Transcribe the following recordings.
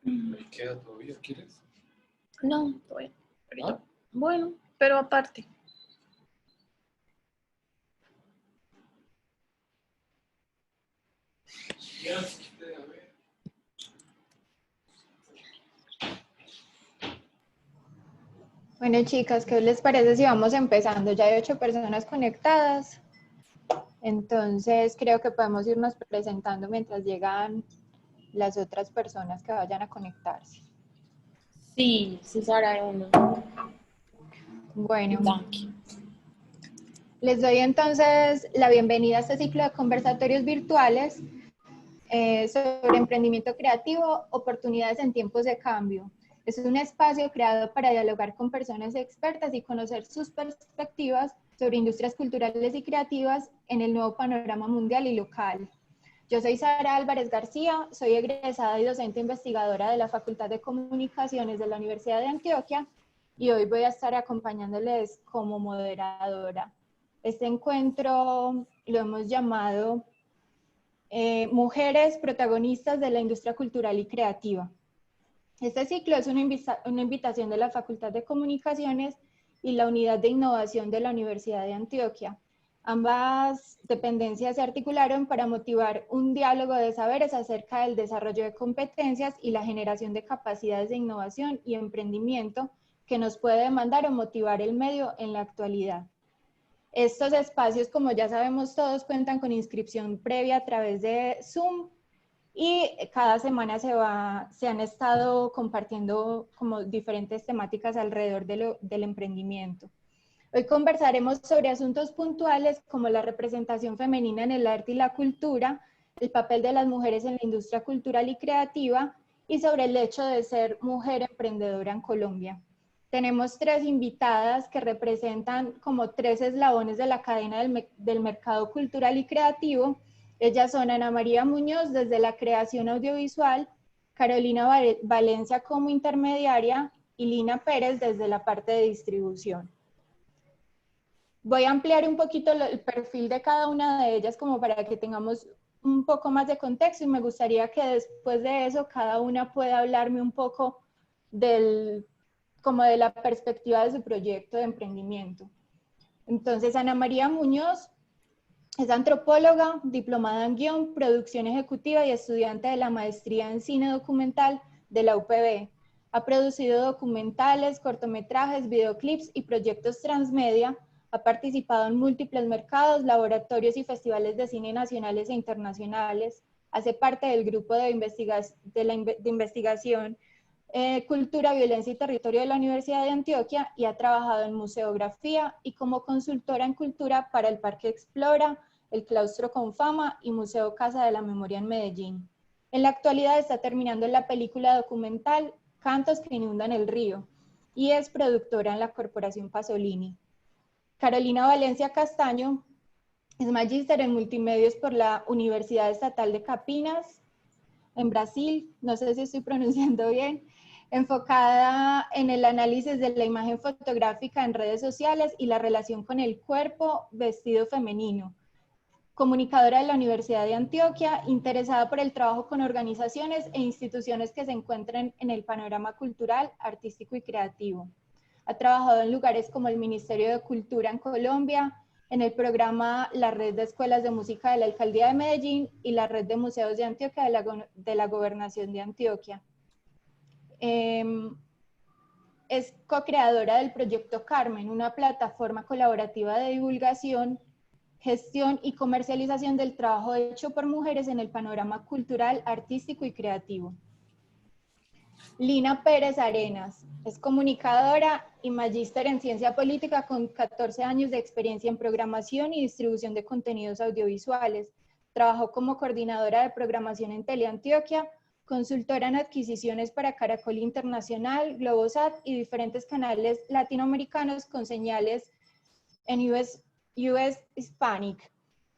¿Me queda todavía? ¿Quieres? No, bueno, ahorita. ¿Ah? Bueno, pero aparte. A ver. Bueno, chicas, ¿qué les parece si vamos empezando? Ya hay 8 personas conectadas, entonces creo que podemos irnos presentando mientras llegan las otras personas que vayan a conectarse. Sí, César era uno. Bueno, Tanque. les doy entonces la bienvenida a este ciclo de conversatorios virtuales sobre emprendimiento creativo, oportunidades en tiempos de cambio. Es un espacio creado para dialogar con personas expertas y conocer sus perspectivas sobre industrias culturales y creativas en el nuevo panorama mundial y local. Yo soy Sara Álvarez García, soy egresada y docente investigadora de la Facultad de Comunicaciones de la Universidad de Antioquia y hoy voy a estar acompañándoles como moderadora. Este encuentro lo hemos llamado Mujeres protagonistas de la industria cultural y creativa. Este ciclo es una invitación de la Facultad de Comunicaciones y la Unidad de Innovación de la Universidad de Antioquia. Ambas dependencias se articularon para motivar un diálogo de saberes acerca del desarrollo de competencias y la generación de capacidades de innovación y emprendimiento que nos puede demandar o motivar el medio en la actualidad. Estos espacios, como ya sabemos todos, cuentan con inscripción previa a través de Zoom y cada semana se han estado compartiendo como diferentes temáticas alrededor del emprendimiento. Hoy conversaremos sobre asuntos puntuales como la representación femenina en el arte y la cultura, el papel de las mujeres en la industria cultural y creativa y sobre el hecho de ser mujer emprendedora en Colombia. Tenemos 3 invitadas que representan como 3 eslabones de la cadena del mercado cultural y creativo. Ellas son Ana María Muñoz desde la creación audiovisual, Carolina Valencia como intermediaria y Lina Pérez desde la parte de distribución. Voy a ampliar un poquito el perfil de cada una de ellas como para que tengamos un poco más de contexto y me gustaría que después de eso cada una pueda hablarme un poco como de la perspectiva de su proyecto de emprendimiento. Entonces, Ana María Muñoz es antropóloga, diplomada en guión, producción ejecutiva y estudiante de la maestría en cine documental de la UPB. Ha producido documentales, cortometrajes, videoclips y proyectos transmedia, Ha participado en múltiples mercados, laboratorios y festivales de cine nacionales e internacionales. Hace parte del grupo de investigación Cultura, Violencia y Territorio de la Universidad de Antioquia y ha trabajado en museografía y como consultora en cultura para el Parque Explora, el Claustro Confama y Museo Casa de la Memoria en Medellín. En la actualidad está terminando la película documental Cantos que inundan el río y es productora en la Corporación Pasolini. Carolina Valencia Castaño es magíster en multimedios por la Universidad Estatal de Campinas, en Brasil, no sé si estoy pronunciando bien, enfocada en el análisis de la imagen fotográfica en redes sociales y la relación con el cuerpo vestido femenino. Comunicadora de la Universidad de Antioquia, interesada por el trabajo con organizaciones e instituciones que se encuentran en el panorama cultural, artístico y creativo. Ha trabajado en lugares como el Ministerio de Cultura en Colombia, en el programa La Red de Escuelas de Música de la Alcaldía de Medellín y la Red de Museos de Antioquia de la Gobernación de Antioquia. Es co-creadora del proyecto Carmen, una plataforma colaborativa de divulgación, gestión y comercialización del trabajo hecho por mujeres en el panorama cultural, artístico y creativo. Lina Pérez Arenas es comunicadora y magíster en ciencia política con 14 años de experiencia en programación y distribución de contenidos audiovisuales. Trabajó como coordinadora de programación en Teleantioquia, consultora en adquisiciones para Caracol Internacional, Globosat y diferentes canales latinoamericanos con señales en US Hispanic.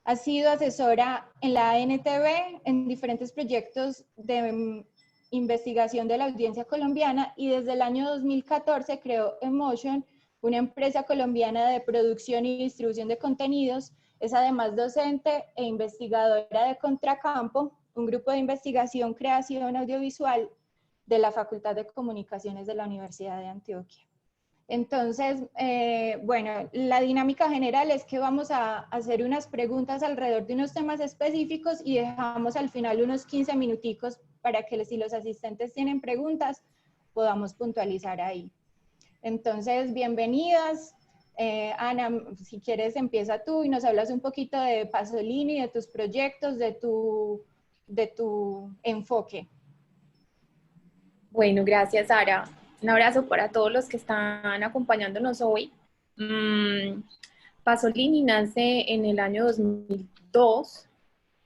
Ha sido asesora en la ANTV en diferentes proyectos de investigación de la audiencia colombiana y desde el año 2014 creó Emotion, una empresa colombiana de producción y distribución de contenidos. Es además docente e investigadora de Contracampo, un grupo de investigación, creación audiovisual de la Facultad de Comunicaciones de la Universidad de Antioquia. Entonces, bueno, la dinámica general es que vamos a hacer unas preguntas alrededor de unos temas específicos y dejamos al final unos 15 minuticos para que si los asistentes tienen preguntas, podamos puntualizar ahí. Entonces, bienvenidas. Ana, si quieres empieza tú y nos hablas un poquito de Pasolini, de tus proyectos, de tu enfoque. Bueno, gracias, Sara. Un abrazo para todos los que están acompañándonos hoy. Pasolini nace en el año 2002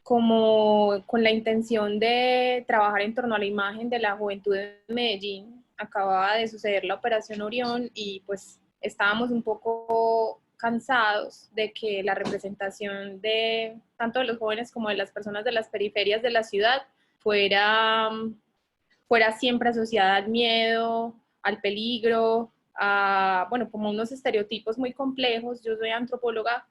como con la intención de trabajar en torno a la imagen de la juventud de Medellín. Acababa de suceder la Operación Orión y pues estábamos un poco cansados de que la representación de tanto de los jóvenes como de las personas de las periferias de la ciudad fuera siempre asociada al miedo, al peligro, bueno, como unos estereotipos muy complejos. Yo soy antropóloga,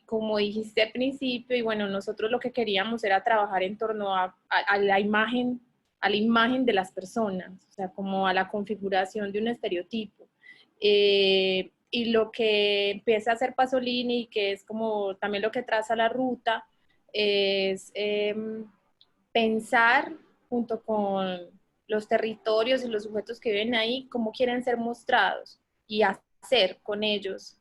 como dijiste al principio, y bueno, nosotros lo que queríamos era trabajar en torno a la imagen de las personas, o sea, como a la configuración de un estereotipo. Y lo que empieza a hacer Pasolini, que es como también lo que traza la ruta, es pensar junto con los territorios y los sujetos que viven ahí, cómo quieren ser mostrados y hacer con ellos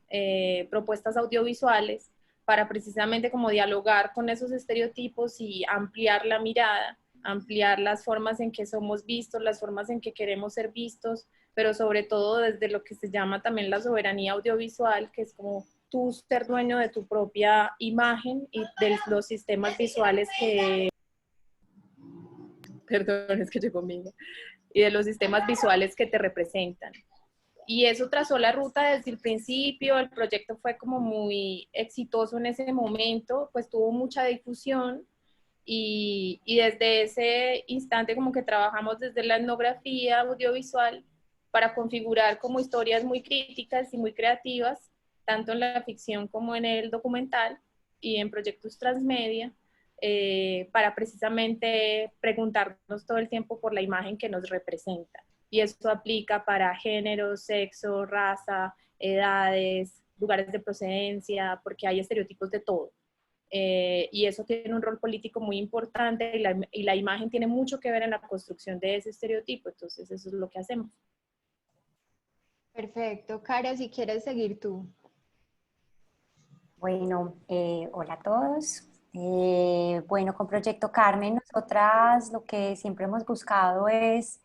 propuestas audiovisuales para precisamente como dialogar con esos estereotipos y ampliar la mirada, ampliar las formas en que somos vistos, las formas en que queremos ser vistos, pero sobre todo desde lo que se llama también la soberanía audiovisual, que es como tú ser dueño de tu propia imagen y de los sistemas visuales que... Perdón, es que llegó conmigo. Y de los sistemas visuales que te representan. Y eso trazó la ruta desde el principio. El proyecto fue como muy exitoso en ese momento, pues tuvo mucha difusión y desde ese instante como que trabajamos desde la etnografía audiovisual para configurar como historias muy críticas y muy creativas, tanto en la ficción como en el documental y en proyectos transmedia, para precisamente preguntarnos todo el tiempo por la imagen que nos representa. Y esto aplica para género, sexo, raza, edades, lugares de procedencia, porque hay estereotipos de todo. Y eso tiene un rol político muy importante y la imagen tiene mucho que ver en la construcción de ese estereotipo. Entonces eso es lo que hacemos. Perfecto. Cara, si quieres seguir tú. Bueno, hola a todos. Bueno, con Proyecto Carmen, nosotras lo que siempre hemos buscado es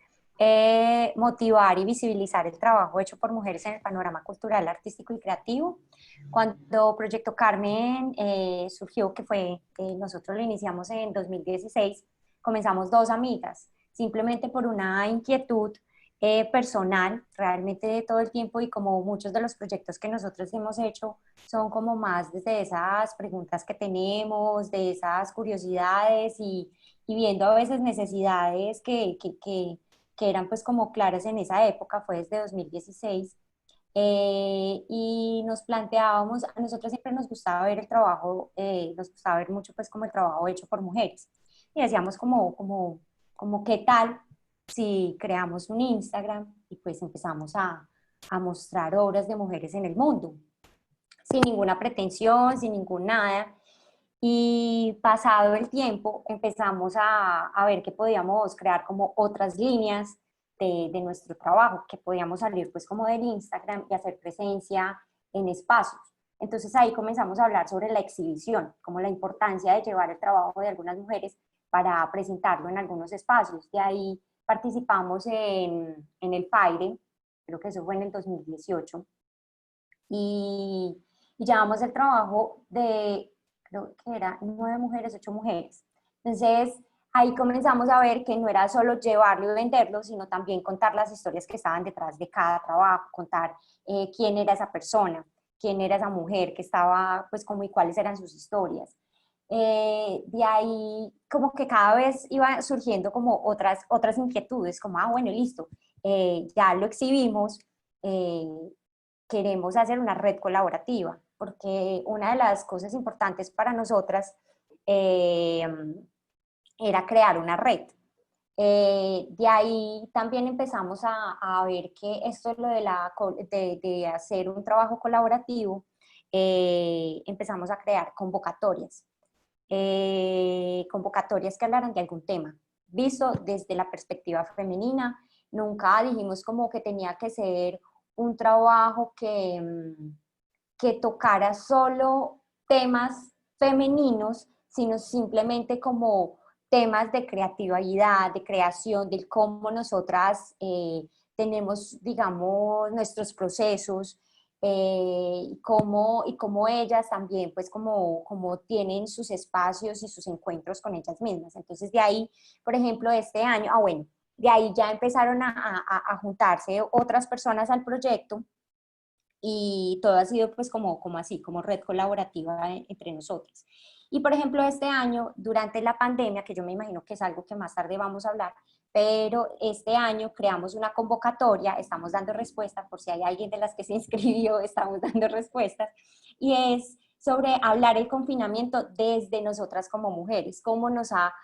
motivar y visibilizar el trabajo hecho por mujeres en el panorama cultural, artístico y creativo. Cuando Proyecto Carmen surgió, que fue, nosotros lo iniciamos en 2016, comenzamos dos amigas, simplemente por una inquietud personal, realmente de todo el tiempo, y como muchos de los proyectos que nosotros hemos hecho son como más desde esas preguntas que tenemos, de esas curiosidades y viendo a veces necesidades que eran pues como claras en esa época, fue desde 2016. Y nos planteábamos, a nosotros siempre nos gustaba ver el trabajo, nos gustaba ver mucho pues como el trabajo hecho por mujeres. Y decíamos como qué tal si creamos un Instagram y pues empezamos a mostrar obras de mujeres en el mundo, sin ninguna pretensión, sin ningún nada. Y pasado el tiempo empezamos a ver que podíamos crear como otras líneas de nuestro trabajo, que podíamos salir pues como del Instagram y hacer presencia en espacios. Entonces ahí comenzamos a hablar sobre la exhibición, como la importancia de llevar el trabajo de algunas mujeres para presentarlo en algunos espacios. De ahí participamos en el FAIRE, creo que eso fue en el 2018, y llevamos el trabajo de, creo que era 9 mujeres, 8 mujeres. Entonces, ahí comenzamos a ver que no era solo llevarlo y venderlo, sino también contar las historias que estaban detrás de cada trabajo, contar quién era esa persona, quién era esa mujer que estaba, pues como y cuáles eran sus historias. De ahí como que cada vez iba surgiendo como otras inquietudes, como, bueno, listo, ya lo exhibimos, eh, queremos hacer una red colaborativa, porque una de las cosas importantes para nosotras era crear una red. De ahí también empezamos a ver que esto es lo de hacer un trabajo colaborativo, empezamos a crear convocatorias, convocatorias que hablaran de algún tema, visto desde la perspectiva femenina. Nunca dijimos como que tenía que ser un trabajo que tocara solo temas femeninos, sino simplemente como temas de creatividad, de creación, de cómo nosotras tenemos, digamos, nuestros procesos, y cómo ellas también, pues como tienen sus espacios y sus encuentros con ellas mismas. Entonces de ahí, por ejemplo, este año, bueno, de ahí ya empezaron a juntarse otras personas al proyecto, y todo ha sido pues como así, como red colaborativa entre nosotros. Y por ejemplo, este año, durante la pandemia, que yo me imagino que es algo que más tarde vamos a hablar, pero este año creamos una convocatoria, estamos dando respuesta, por si hay alguien de las que se inscribió, estamos dando respuestas, y es sobre hablar el confinamiento desde nosotras como mujeres, cómo nos ha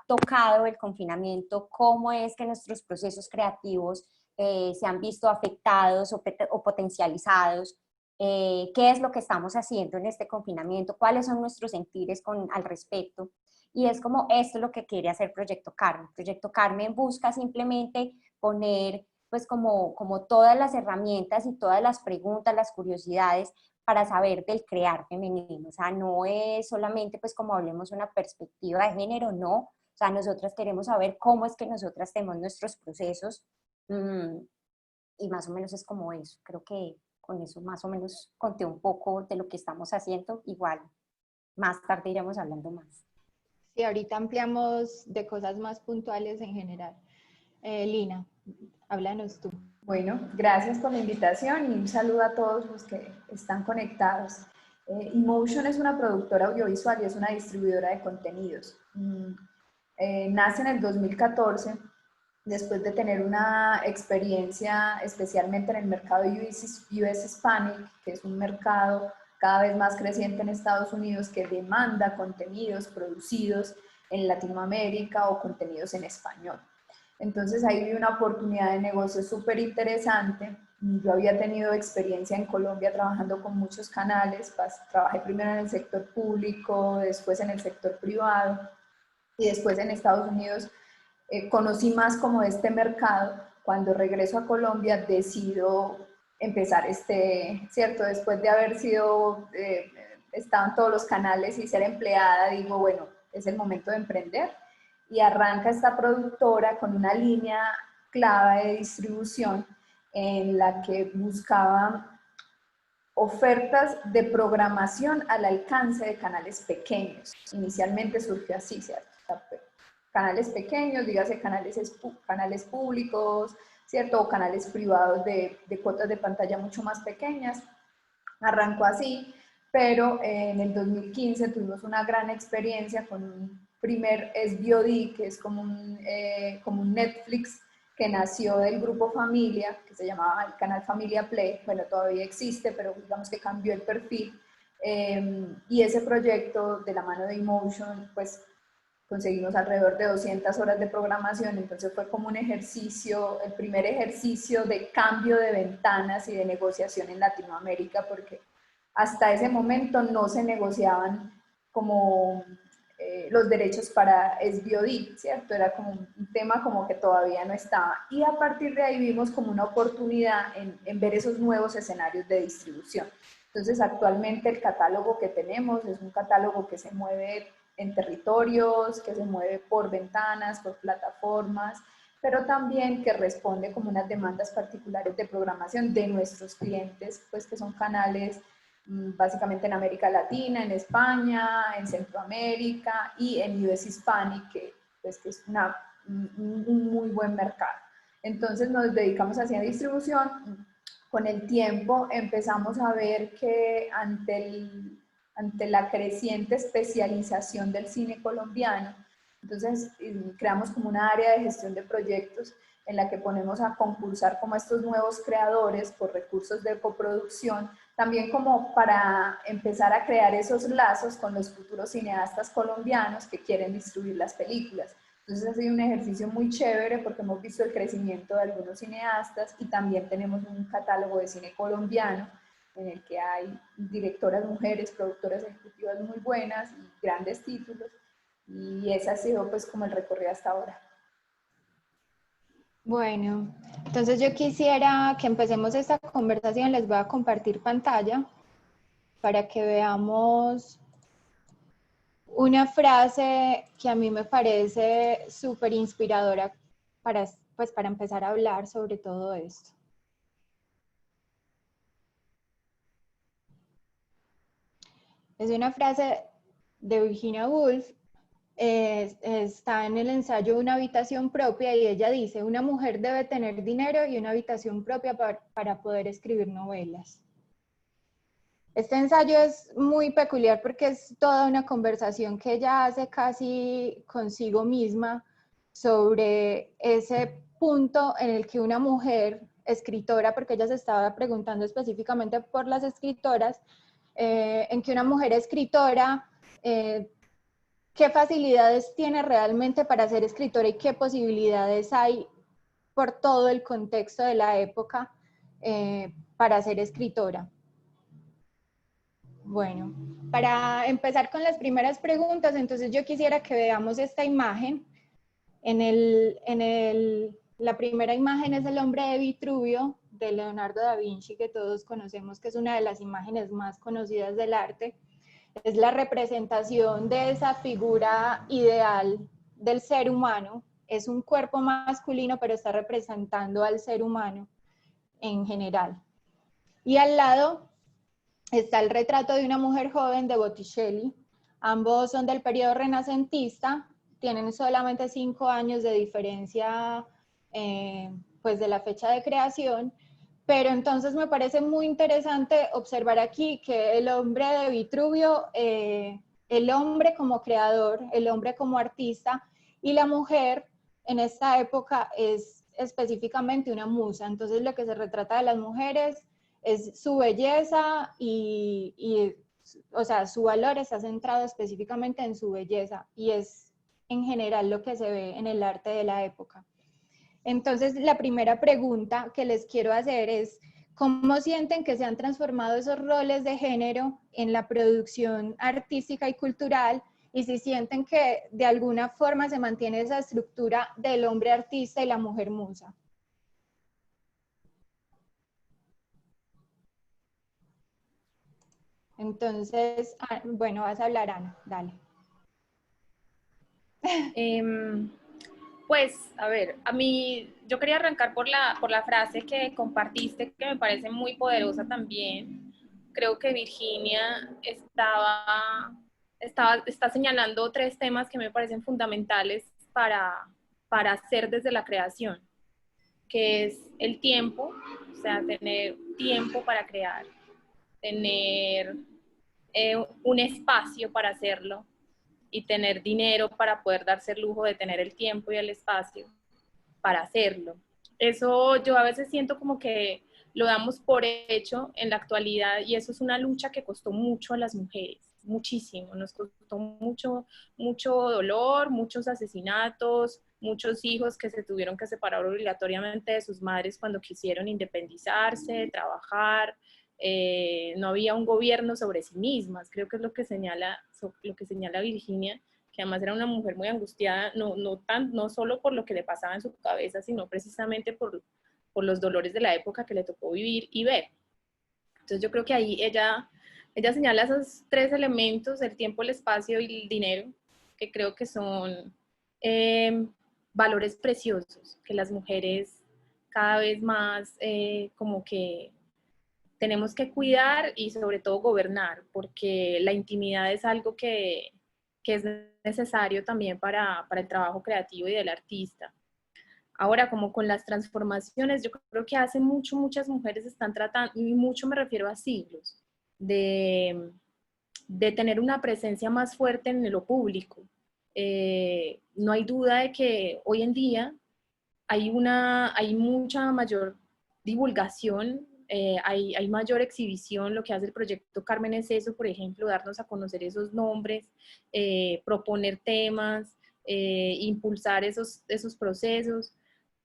tocado el confinamiento, cómo es que nuestros procesos creativos se han visto afectados o potencializados, qué es lo que estamos haciendo en este confinamiento, cuáles son nuestros sentires al respecto. Y es como esto lo que quiere hacer Proyecto Carmen. Proyecto Carmen busca simplemente poner pues como todas las herramientas y todas las preguntas, las curiosidades para saber del crear femenino. O sea, no es solamente pues como hablemos una perspectiva de género, no. O sea, nosotras queremos saber cómo es que nosotras tenemos nuestros procesos, y más o menos es como eso. Creo que con eso más o menos conté un poco de lo que estamos haciendo. Igual, más tarde iremos hablando más. Sí, ahorita ampliamos de cosas más puntuales en general. Lina, háblanos tú. Bueno, gracias por la invitación y un saludo a todos los que están conectados. Emotion es una productora audiovisual y es una distribuidora de contenidos. Nace en el 2014, después de tener una experiencia especialmente en el mercado US Hispanic, que es un mercado cada vez más creciente en Estados Unidos que demanda contenidos producidos en Latinoamérica o contenidos en español. Entonces ahí vi una oportunidad de negocio súper interesante. Yo había tenido experiencia en Colombia trabajando con muchos canales, trabajé primero en el sector público, después en el sector privado y después en Estados Unidos. Conocí más como este mercado. Cuando regreso a Colombia decido empezar ¿cierto? Después de haber sido, estado en todos los canales y ser empleada, digo, bueno, es el momento de emprender. Y arranca esta productora con una línea clave de distribución en la que buscaba ofertas de programación al alcance de canales pequeños. Inicialmente surgió así, ¿cierto? Canales pequeños, dígase canales públicos, ¿cierto? O canales privados de cuotas de pantalla mucho más pequeñas. Arrancó así, pero en el 2015 tuvimos una gran experiencia con un primer SVOD, que es como un Netflix que nació del grupo Familia, que se llamaba el canal Familia Play. Bueno, todavía existe, pero digamos que cambió el perfil. Y ese proyecto, de la mano de eMotion, pues conseguimos alrededor de 200 horas de programación. Entonces fue como un ejercicio, el primer ejercicio de cambio de ventanas y de negociación en Latinoamérica, porque hasta ese momento no se negociaban como los derechos para SVOD, ¿cierto? Era como un tema como que todavía no estaba. Y a partir de ahí vimos como una oportunidad en ver esos nuevos escenarios de distribución. Entonces actualmente el catálogo que tenemos es un catálogo que se mueve en territorios, que se mueve por ventanas, por plataformas, pero también que responde como unas demandas particulares de programación de nuestros clientes, pues que son canales básicamente en América Latina, en España, en Centroamérica y en US Hispanic, que, pues, que es un muy buen mercado. Entonces nos dedicamos a hacer distribución. Con el tiempo empezamos a ver que ante la creciente especialización del cine colombiano, entonces creamos como una área de gestión de proyectos en la que ponemos a concursar como estos nuevos creadores por recursos de coproducción, también como para empezar a crear esos lazos con los futuros cineastas colombianos que quieren distribuir las películas. Entonces ha sido un ejercicio muy chévere porque hemos visto el crecimiento de algunos cineastas y también tenemos un catálogo de cine colombiano en el que hay directoras mujeres, productoras ejecutivas muy buenas y grandes títulos, y ese ha sido pues como el recorrido hasta ahora. Bueno, entonces yo quisiera que empecemos esta conversación. Les voy a compartir pantalla para que veamos una frase que a mí me parece súper inspiradora para empezar a hablar sobre todo esto. Es una frase de Virginia Woolf, está en el ensayo Una habitación propia, y ella dice: una mujer debe tener dinero y una habitación propia para poder escribir novelas. Este ensayo es muy peculiar porque es toda una conversación que ella hace casi consigo misma sobre ese punto en el que una mujer escritora, porque ella se estaba preguntando específicamente por las escritoras, en que una mujer escritora, qué facilidades tiene realmente para ser escritora y qué posibilidades hay por todo el contexto de la época para ser escritora. Bueno, para empezar con las primeras preguntas, entonces yo quisiera que veamos esta imagen. La primera imagen es El hombre de Vitruvio, de Leonardo da Vinci, que todos conocemos, que es una de las imágenes más conocidas del arte. Es la representación de esa figura ideal del ser humano. Es un cuerpo masculino, pero está representando al ser humano en general. Y al lado está el retrato de una mujer joven de Botticelli. Ambos son del periodo renacentista, tienen solamente 5 años de diferencia pues de la fecha de creación, pero entonces me parece muy interesante observar aquí que el hombre de Vitruvio, el hombre como creador, el hombre como artista, y la mujer en esta época es específicamente una musa. Entonces lo que se retrata de las mujeres es su belleza o sea, su valor está centrado específicamente en su belleza, y es en general lo que se ve en el arte de la época. Entonces, la primera pregunta que les quiero hacer es: ¿cómo sienten que se han transformado esos roles de género en la producción artística y cultural? Y si sienten que de alguna forma se mantiene esa estructura del hombre artista y la mujer musa. Entonces, bueno, vas a hablar, Ana, dale. Pues, a ver, yo quería arrancar por la frase que compartiste, que me parece muy poderosa también. Creo que Virginia está señalando 3 temas que me parecen fundamentales para hacer desde la creación, que es el tiempo, o sea, tener tiempo para crear, tener un espacio para hacerlo, y tener dinero para poder darse el lujo de tener el tiempo y el espacio para hacerlo. Eso yo a veces siento como que lo damos por hecho en la actualidad y eso es una lucha que costó mucho a las mujeres, muchísimo, nos costó mucho, mucho dolor, muchos asesinatos, muchos hijos que se tuvieron que separar obligatoriamente de sus madres cuando quisieron independizarse, trabajar, no había un gobierno sobre sí mismas, creo que es lo que señala Virginia, que además era una mujer muy angustiada, no solo por lo que le pasaba en su cabeza, sino precisamente por los dolores de la época que le tocó vivir y ver. Entonces yo creo que ahí ella señala esos 3 elementos, el tiempo, el espacio y el dinero, que creo que son valores preciosos, que las mujeres cada vez más como que tenemos que cuidar y sobre todo gobernar, porque la intimidad es algo que es necesario también para el trabajo creativo y del artista. Ahora, como con las transformaciones, yo creo que hace muchas mujeres están tratando, y mucho me refiero a siglos, de tener una presencia más fuerte en lo público. No hay duda de que hoy en día hay mucha mayor divulgación, hay mayor exhibición. Lo que hace el proyecto Carmen es eso, por ejemplo, darnos a conocer esos nombres, proponer temas, impulsar esos procesos,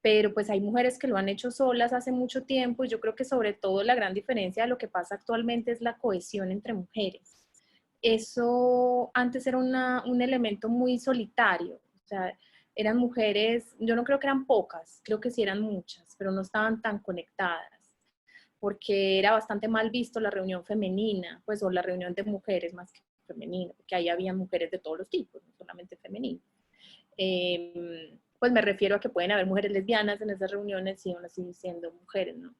pero pues hay mujeres que lo han hecho solas hace mucho tiempo y yo creo que sobre todo la gran diferencia de lo que pasa actualmente es la cohesión entre mujeres. Eso antes era un elemento muy solitario, o sea, eran mujeres, yo no creo que eran pocas, creo que sí eran muchas, pero no estaban tan conectadas, porque era bastante mal visto la reunión femenina, pues, o la reunión de mujeres más que femenina, porque ahí había mujeres de todos los tipos, no solamente femeninas. Pues me refiero a que pueden haber mujeres lesbianas en esas reuniones y aún así siendo mujeres, ¿no?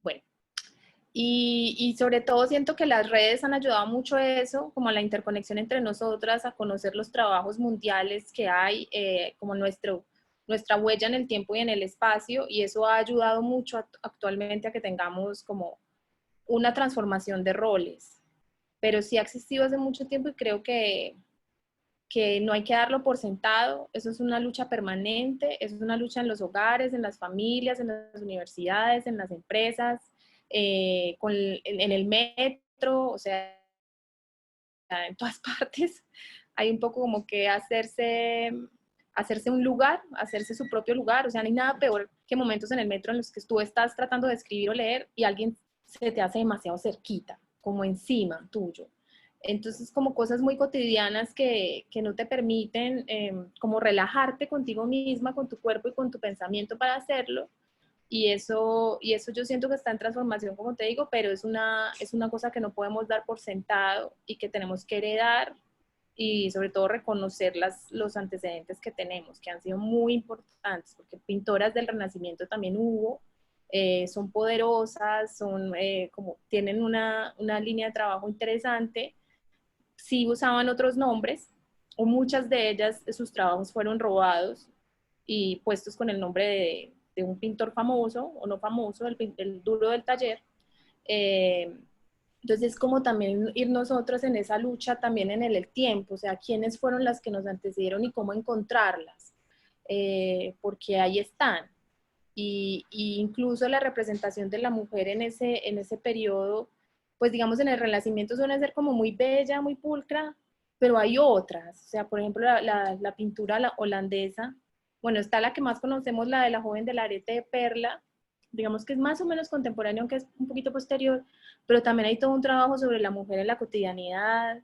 Bueno, y sobre todo siento que las redes han ayudado mucho a eso, como a la interconexión entre nosotras, a conocer los trabajos mundiales que hay, como nuestra huella en el tiempo y en el espacio, y eso ha ayudado mucho actualmente a que tengamos como una transformación de roles. Pero sí ha existido hace mucho tiempo y creo que no hay que darlo por sentado. Eso es una lucha permanente, eso es una lucha en los hogares, en las familias, en las universidades, en las empresas, en el metro, o sea, en todas partes. Hay un poco como que hacerse un lugar, hacerse su propio lugar. O sea, no hay nada peor que momentos en el metro en los que tú estás tratando de escribir o leer y alguien se te hace demasiado cerquita, como encima tuyo. Entonces, como cosas muy cotidianas que no te permiten como relajarte contigo misma, con tu cuerpo y con tu pensamiento para hacerlo. Y eso yo siento que está en transformación, como te digo, pero es una cosa que no podemos dar por sentado y que tenemos que heredar y sobre todo reconocer los antecedentes que tenemos, que han sido muy importantes, porque pintoras del Renacimiento también hubo, son poderosas, como tienen una línea de trabajo interesante. Sí usaban otros nombres, o muchas de ellas, sus trabajos fueron robados y puestos con el nombre de un pintor famoso o no famoso, el duro del taller. Entonces, como también ir nosotros en esa lucha también en el tiempo, o sea, quiénes fueron las que nos antecedieron y cómo encontrarlas, porque ahí están. Y incluso la representación de la mujer en ese periodo, pues digamos en el Renacimiento suele ser como muy bella, muy pulcra, pero hay otras, o sea, por ejemplo, la pintura holandesa, bueno, está la que más conocemos, la de la joven del arete de perla, digamos que es más o menos contemporáneo, aunque es un poquito posterior, pero también hay todo un trabajo sobre la mujer en la cotidianidad,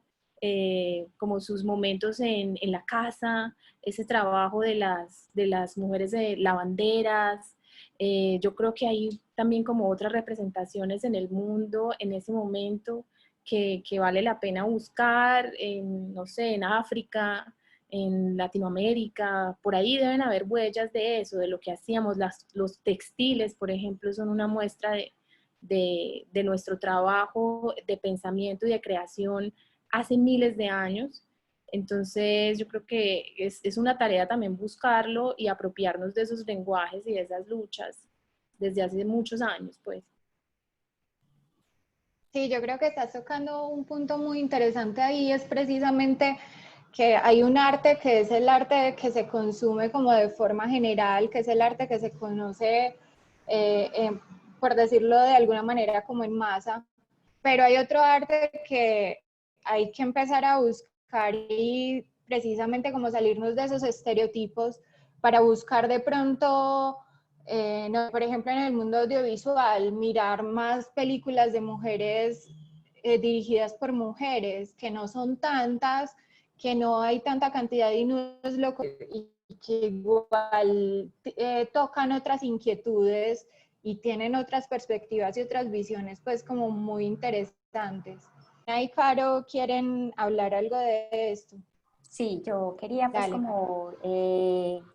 como sus momentos en la casa, ese trabajo de las mujeres de lavanderas. Yo creo que hay también como otras representaciones en el mundo en ese momento que vale la pena buscar, en, no sé, en África, en Latinoamérica, por ahí deben haber huellas de eso, de lo que hacíamos. Los textiles, por ejemplo, son una muestra de nuestro trabajo de pensamiento y de creación hace miles de años. Entonces, yo creo que es una tarea también buscarlo y apropiarnos de esos lenguajes y de esas luchas desde hace muchos años, pues. Sí, yo creo que estás tocando un punto muy interesante ahí, es precisamente que hay un arte que es el arte que se consume como de forma general, que es el arte que se conoce, por decirlo de alguna manera, como en masa, pero hay otro arte que hay que empezar a buscar y precisamente como salirnos de esos estereotipos para buscar de pronto, no, por ejemplo, en el mundo audiovisual, mirar más películas de mujeres dirigidas por mujeres, que no son tantas, que no hay tanta cantidad de nudos locos y que igual tocan otras inquietudes y tienen otras perspectivas y otras visiones pues como muy interesantes. Ana y Caro quieren hablar algo de esto. Sí, yo quería pues Dale, Caro. como,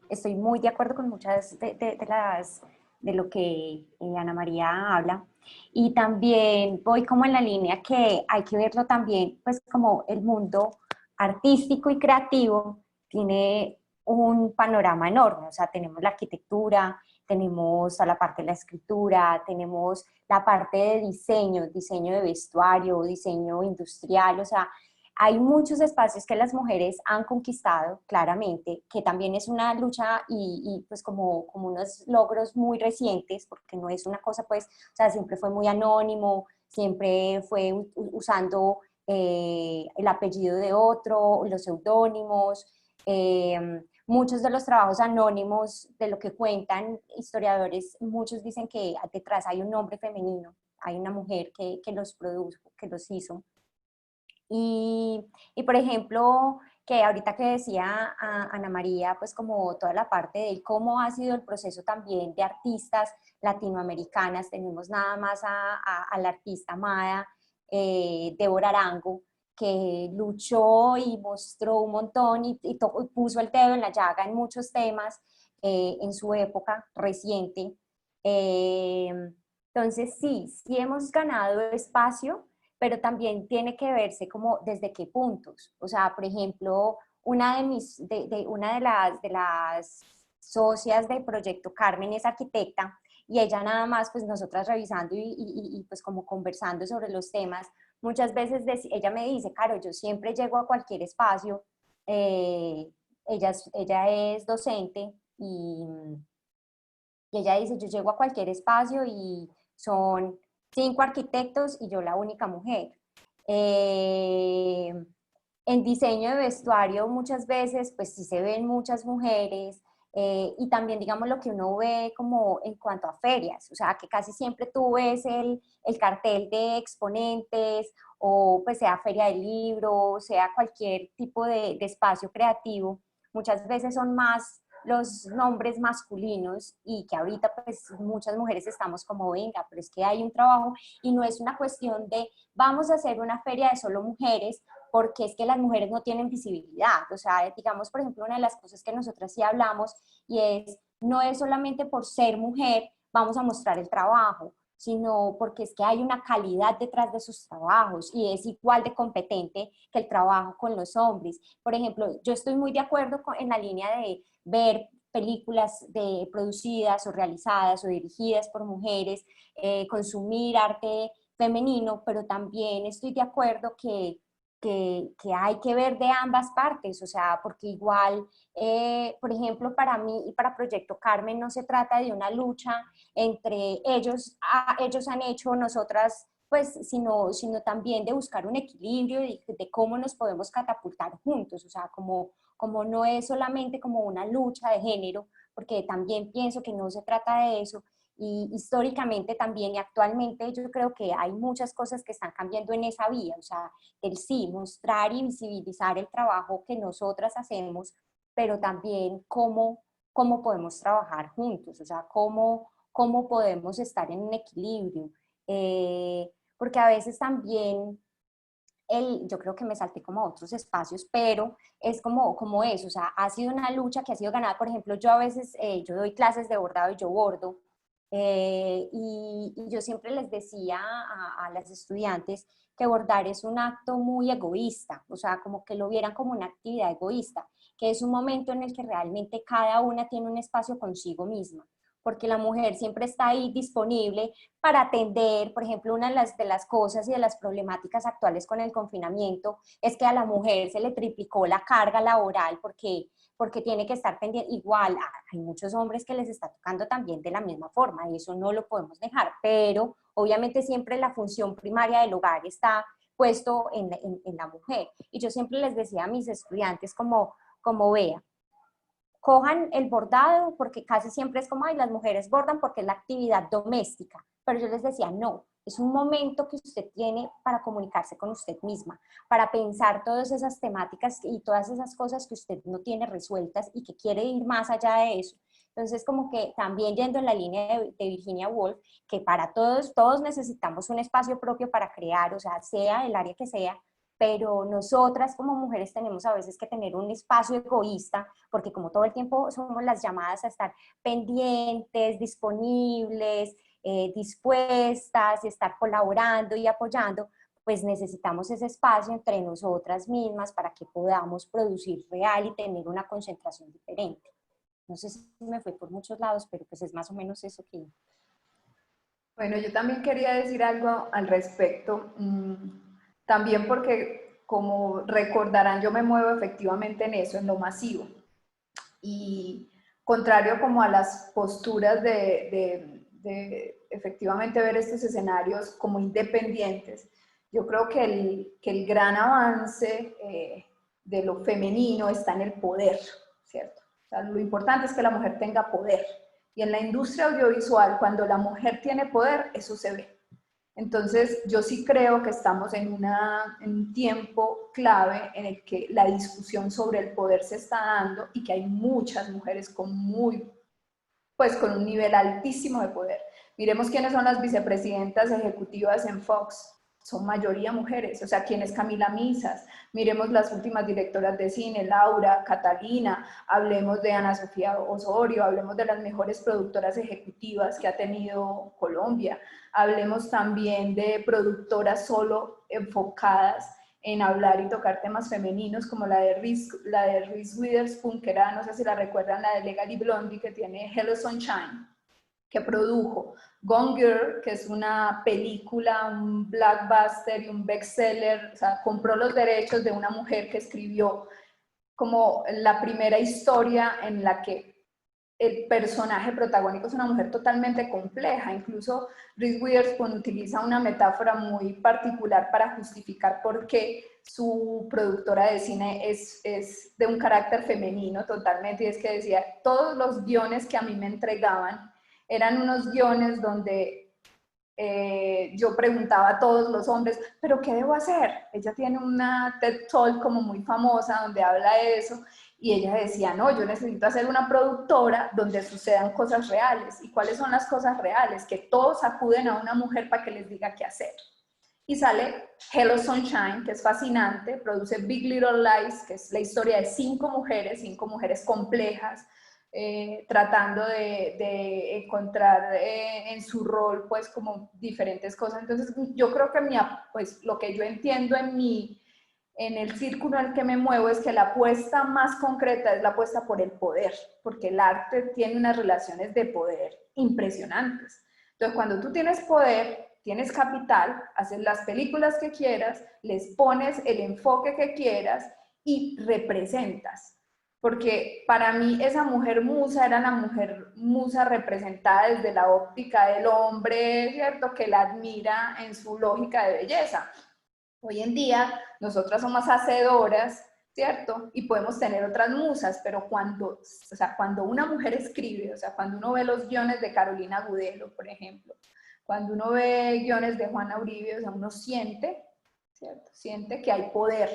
estoy muy de acuerdo con muchas de lo que Ana María habla, y también voy como en la línea que hay que verlo también pues como el mundo artístico y creativo tiene un panorama enorme, o sea, tenemos la arquitectura, tenemos a la parte de la escritura, tenemos la parte de diseño, diseño de vestuario, diseño industrial, o sea, hay muchos espacios que las mujeres han conquistado, claramente, que también es una lucha y pues como unos logros muy recientes, porque no es una cosa pues, o sea, siempre fue muy anónimo, siempre fue usando el apellido de otro, los seudónimos, muchos de los trabajos anónimos de lo que cuentan historiadores, muchos dicen que detrás hay un nombre femenino, hay una mujer que los produjo, que los hizo. Y por ejemplo, que ahorita que decía Ana María, pues como toda la parte de cómo ha sido el proceso también de artistas latinoamericanas, tenemos nada más a la artista amada Débora Arango, que luchó y mostró un montón y puso el dedo en la llaga en muchos temas en su época reciente. Eh, entonces, sí, sí hemos ganado espacio, pero también tiene que verse como desde qué puntos. O sea, por ejemplo, una de las socias del proyecto Carmen es arquitecta y ella nada más, pues nosotras revisando y pues como conversando sobre los temas, muchas veces ella me dice, Caro, yo siempre llego a cualquier espacio, eh, ella es docente y ella dice, yo llego a cualquier espacio y son 5 arquitectos y yo la única mujer. Eh, en diseño de vestuario muchas veces pues sí se ven muchas mujeres y también digamos lo que uno ve como en cuanto a ferias, o sea que casi siempre tú ves el cartel de exponentes o pues sea feria del libro, sea cualquier tipo de espacio creativo, muchas veces son más los nombres masculinos y que ahorita pues muchas mujeres estamos como, venga, pero es que hay un trabajo y no es una cuestión de vamos a hacer una feria de solo mujeres porque es que las mujeres no tienen visibilidad. O sea, digamos, por ejemplo, una de las cosas que nosotras sí hablamos y es, no es solamente por ser mujer vamos a mostrar el trabajo, sino porque es que hay una calidad detrás de sus trabajos y es igual de competente que el trabajo con los hombres. Por ejemplo, yo estoy muy de acuerdo en la línea de ver películas producidas o realizadas o dirigidas por mujeres, consumir arte femenino, pero también estoy de acuerdo que hay que ver de ambas partes, o sea, porque igual, por ejemplo, para mí y para Proyecto Carmen no se trata de una lucha entre ellos, ellos han hecho, nosotras pues, sino también de buscar un equilibrio de cómo nos podemos catapultar juntos, o sea, como no es solamente como una lucha de género, porque también pienso que no se trata de eso, y históricamente también y actualmente yo creo que hay muchas cosas que están cambiando en esa vía, o sea, el sí, mostrar y visibilizar el trabajo que nosotras hacemos, pero también cómo podemos trabajar juntos, o sea, cómo podemos estar en un equilibrio. Porque a veces también yo creo que me salté como a otros espacios, pero es como eso, o sea, ha sido una lucha que ha sido ganada. Por ejemplo, yo a veces, yo doy clases de bordado y yo bordo, y yo siempre les decía a las estudiantes que bordar es un acto muy egoísta, o sea, como que lo vieran como una actividad egoísta, que es un momento en el que realmente cada una tiene un espacio consigo misma, porque la mujer siempre está ahí disponible para atender. Por ejemplo, una de las cosas y de las problemáticas actuales con el confinamiento es que a la mujer se le triplicó la carga laboral porque tiene que estar pendiente. Igual, hay muchos hombres que les está tocando también de la misma forma, y eso no lo podemos dejar, pero obviamente siempre la función primaria del hogar está puesto en la mujer. Y yo siempre les decía a mis estudiantes como vea, cojan el bordado, porque casi siempre es como, ay, las mujeres bordan porque es la actividad doméstica, pero yo les decía, no, es un momento que usted tiene para comunicarse con usted misma, para pensar todas esas temáticas y todas esas cosas que usted no tiene resueltas y que quiere ir más allá de eso. Entonces, como que también yendo en la línea de Virginia Woolf, que para todos necesitamos un espacio propio para crear, o sea el área que sea, pero nosotras como mujeres tenemos a veces que tener un espacio egoísta, porque como todo el tiempo somos las llamadas a estar pendientes, disponibles, dispuestas y estar colaborando y apoyando, pues necesitamos ese espacio entre nosotras mismas para que podamos producir real y tener una concentración diferente. No sé si me fue por muchos lados, pero pues es más o menos eso que... Bueno, yo también quería decir algo al respecto, también porque, como recordarán, yo me muevo efectivamente en eso, en lo masivo. Y contrario como a las posturas de efectivamente ver estos escenarios como independientes, yo creo que el gran avance de lo femenino está en el poder, ¿cierto? O sea, lo importante es que la mujer tenga poder. Y en la industria audiovisual, cuando la mujer tiene poder, eso se ve. Entonces, yo sí creo que estamos en un tiempo clave en el que la discusión sobre el poder se está dando y que hay muchas mujeres con un nivel altísimo de poder. Miremos quiénes son las vicepresidentas ejecutivas en Fox. Son mayoría mujeres, o sea, quién es Camila Misas. Miremos las últimas directoras de cine, Laura, Catalina, hablemos de Ana Sofía Osorio, hablemos de las mejores productoras ejecutivas que ha tenido Colombia, hablemos también de productoras solo enfocadas en hablar y tocar temas femeninos, como la de Reese Witherspoon, que era, no sé si la recuerdan, la de Legally Blondie, que tiene Hello Sunshine, que produjo Gone Girl, que es una película, un blockbuster y un bestseller. O sea, compró los derechos de una mujer que escribió como la primera historia en la que el personaje protagónico es una mujer totalmente compleja. Incluso Reese Witherspoon utiliza una metáfora muy particular para justificar por qué su productora de cine es de un carácter femenino totalmente, y es que decía, todos los guiones que a mí me entregaban eran unos guiones donde yo preguntaba a todos los hombres, ¿pero qué debo hacer? Ella tiene una TED Talk como muy famosa donde habla de eso, y ella decía, no, yo necesito hacer una productora donde sucedan cosas reales. ¿Y cuáles son las cosas reales? Que todos acuden a una mujer para que les diga qué hacer. Y sale Hello Sunshine, que es fascinante, produce Big Little Lies, que es la historia de 5 mujeres complejas, tratando de encontrar en su rol pues como diferentes cosas. Entonces yo creo que pues lo que yo entiendo en el círculo en el que me muevo es que la apuesta más concreta es la apuesta por el poder, porque el arte tiene unas relaciones de poder impresionantes. Entonces cuando tú tienes poder, tienes capital, haces las películas que quieras, les pones el enfoque que quieras y representas. Porque para mí esa mujer musa era la mujer musa representada desde la óptica del hombre, ¿cierto? Que la admira en su lógica de belleza. Hoy en día nosotras somos hacedoras, ¿cierto? Y podemos tener otras musas, pero cuando una mujer escribe, o sea, cuando uno ve los guiones de Carolina Agudelo, por ejemplo, cuando uno ve guiones de Juana Uribe, o sea, uno siente, ¿cierto? Siente que hay poder.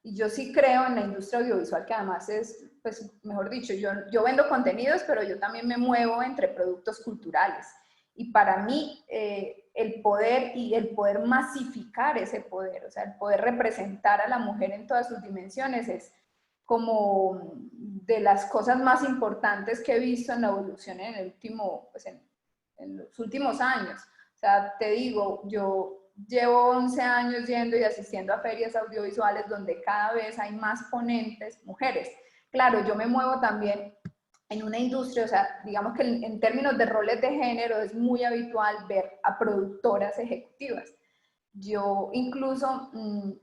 Y yo sí creo en la industria audiovisual, que además es, pues, mejor dicho, yo vendo contenidos, pero yo también me muevo entre productos culturales. Y para mí el poder masificar ese poder, o sea, el poder representar a la mujer en todas sus dimensiones es como de las cosas más importantes que he visto en la evolución en el último, pues en los últimos años. O sea, te digo, yo llevo 11 años yendo y asistiendo a ferias audiovisuales donde cada vez hay más ponentes mujeres. Claro, yo me muevo también en una industria, o sea, digamos que en términos de roles de género es muy habitual ver a productoras ejecutivas. Yo incluso,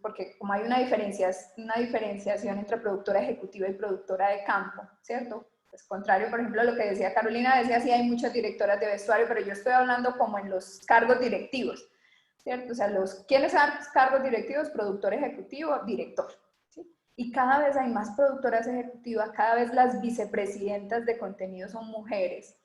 porque como hay una diferenciación entre productora ejecutiva y productora de campo, ¿cierto? Pues contrario, por ejemplo, a lo que decía Carolina, decía sí hay muchas directoras de vestuario, pero yo estoy hablando como en los cargos directivos, ¿cierto? O sea, ¿quiénes son los cargos directivos? Productor ejecutivo, director, ¿sí? Y cada vez hay más productoras ejecutivas, cada vez las vicepresidentas de contenido son mujeres,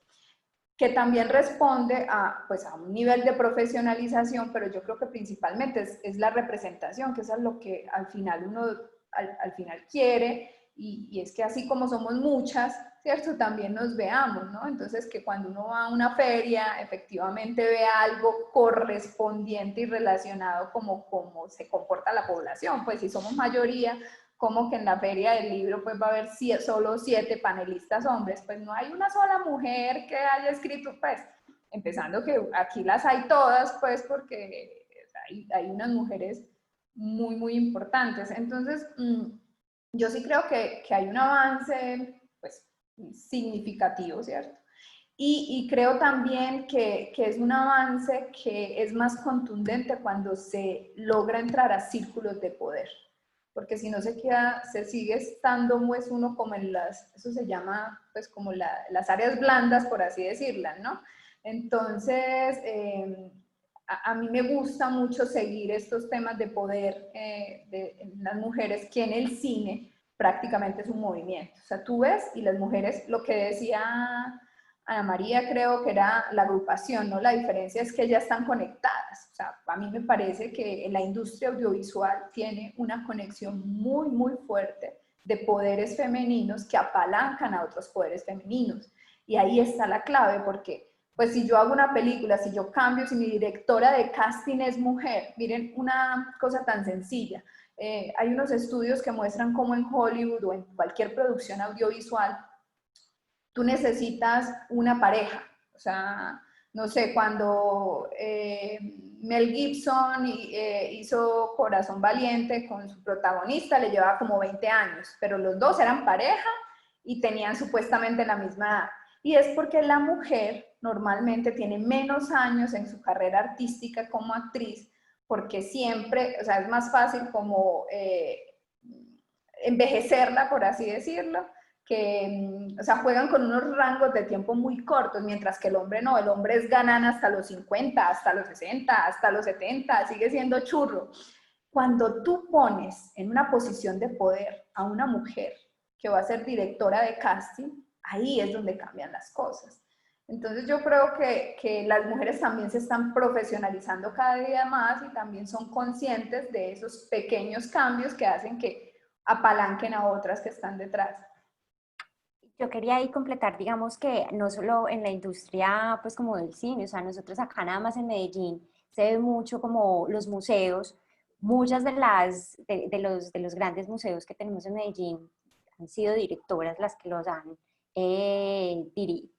que también responde a, pues, a un nivel de profesionalización, pero yo creo que principalmente es la representación, que es lo que al final uno al final quiere, y es que así como somos muchas, ¿cierto? También nos veamos, ¿no? Entonces, que cuando uno va a una feria, efectivamente ve algo correspondiente y relacionado como se comporta la población, pues si somos mayoría, como que en la feria del libro pues va a haber solo 7 panelistas hombres, pues no hay una sola mujer que haya escrito, pues, empezando que aquí las hay todas, pues, porque hay unas mujeres muy, muy importantes. Entonces, yo sí creo que hay un avance, pues, significativo, ¿cierto? Y creo también que es un avance que es más contundente cuando se logra entrar a círculos de poder, porque si no se sigue estando pues uno como en eso se llama pues como las áreas blandas, por así decirlas, ¿no? Entonces, a mí me gusta mucho seguir estos temas de poder de las mujeres, que en el cine prácticamente es un movimiento. O sea, tú ves y las mujeres, lo que decía Ana María, creo que era la agrupación, ¿no? La diferencia es que ellas están conectadas. O sea, a mí me parece que la industria audiovisual tiene una conexión muy, muy fuerte de poderes femeninos que apalancan a otros poderes femeninos. Y ahí está la clave, porque pues si yo hago una película, si yo cambio, si mi directora de casting es mujer, miren una cosa tan sencilla. Hay unos estudios que muestran cómo en Hollywood o en cualquier producción audiovisual tú necesitas una pareja. O sea, no sé, cuando Mel Gibson hizo Corazón Valiente con su protagonista, le llevaba como 20 años, pero los dos eran pareja y tenían supuestamente la misma edad. Y es porque la mujer normalmente tiene menos años en su carrera artística como actriz, porque siempre, o sea, es más fácil como envejecerla, por así decirlo, que, o sea, juegan con unos rangos de tiempo muy cortos, mientras que el hombre no, el hombre es ganan hasta los 50, hasta los 60, hasta los 70, sigue siendo churro. Cuando tú pones en una posición de poder a una mujer que va a ser directora de casting, ahí es donde cambian las cosas. Entonces yo creo que las mujeres también se están profesionalizando cada día más y también son conscientes de esos pequeños cambios que hacen que apalanquen a otras que están detrás. Yo quería ahí completar, digamos que no solo en la industria, pues como del cine, o sea, nosotros acá nada más en Medellín se ve mucho como los museos, muchas de los grandes museos que tenemos en Medellín han sido directoras las que los han,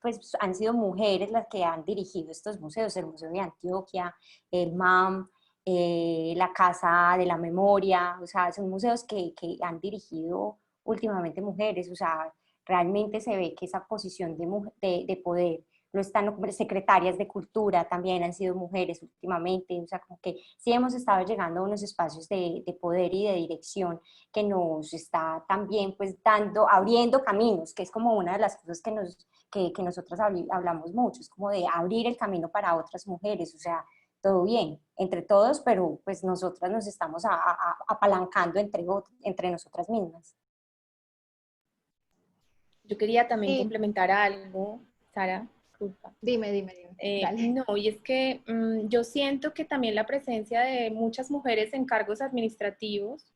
pues han sido mujeres las que han dirigido estos museos, el Museo de Antioquia, el MAM, la Casa de la Memoria, o sea, son museos que han dirigido últimamente mujeres, o sea, realmente se ve que esa posición de poder lo están, secretarias de cultura también han sido mujeres últimamente, o sea, como que sí hemos estado llegando a unos espacios de poder y de dirección que nos está también pues dando, abriendo caminos, que es como una de las cosas que nosotras hablamos mucho, es como de abrir el camino para otras mujeres, o sea, todo bien, entre todos, pero pues nosotras nos estamos apalancando entre nosotras mismas. Yo quería también Sí, complementar algo, Sara, disculpa. dime, dale. No, y es que yo siento que también la presencia de muchas mujeres en cargos administrativos,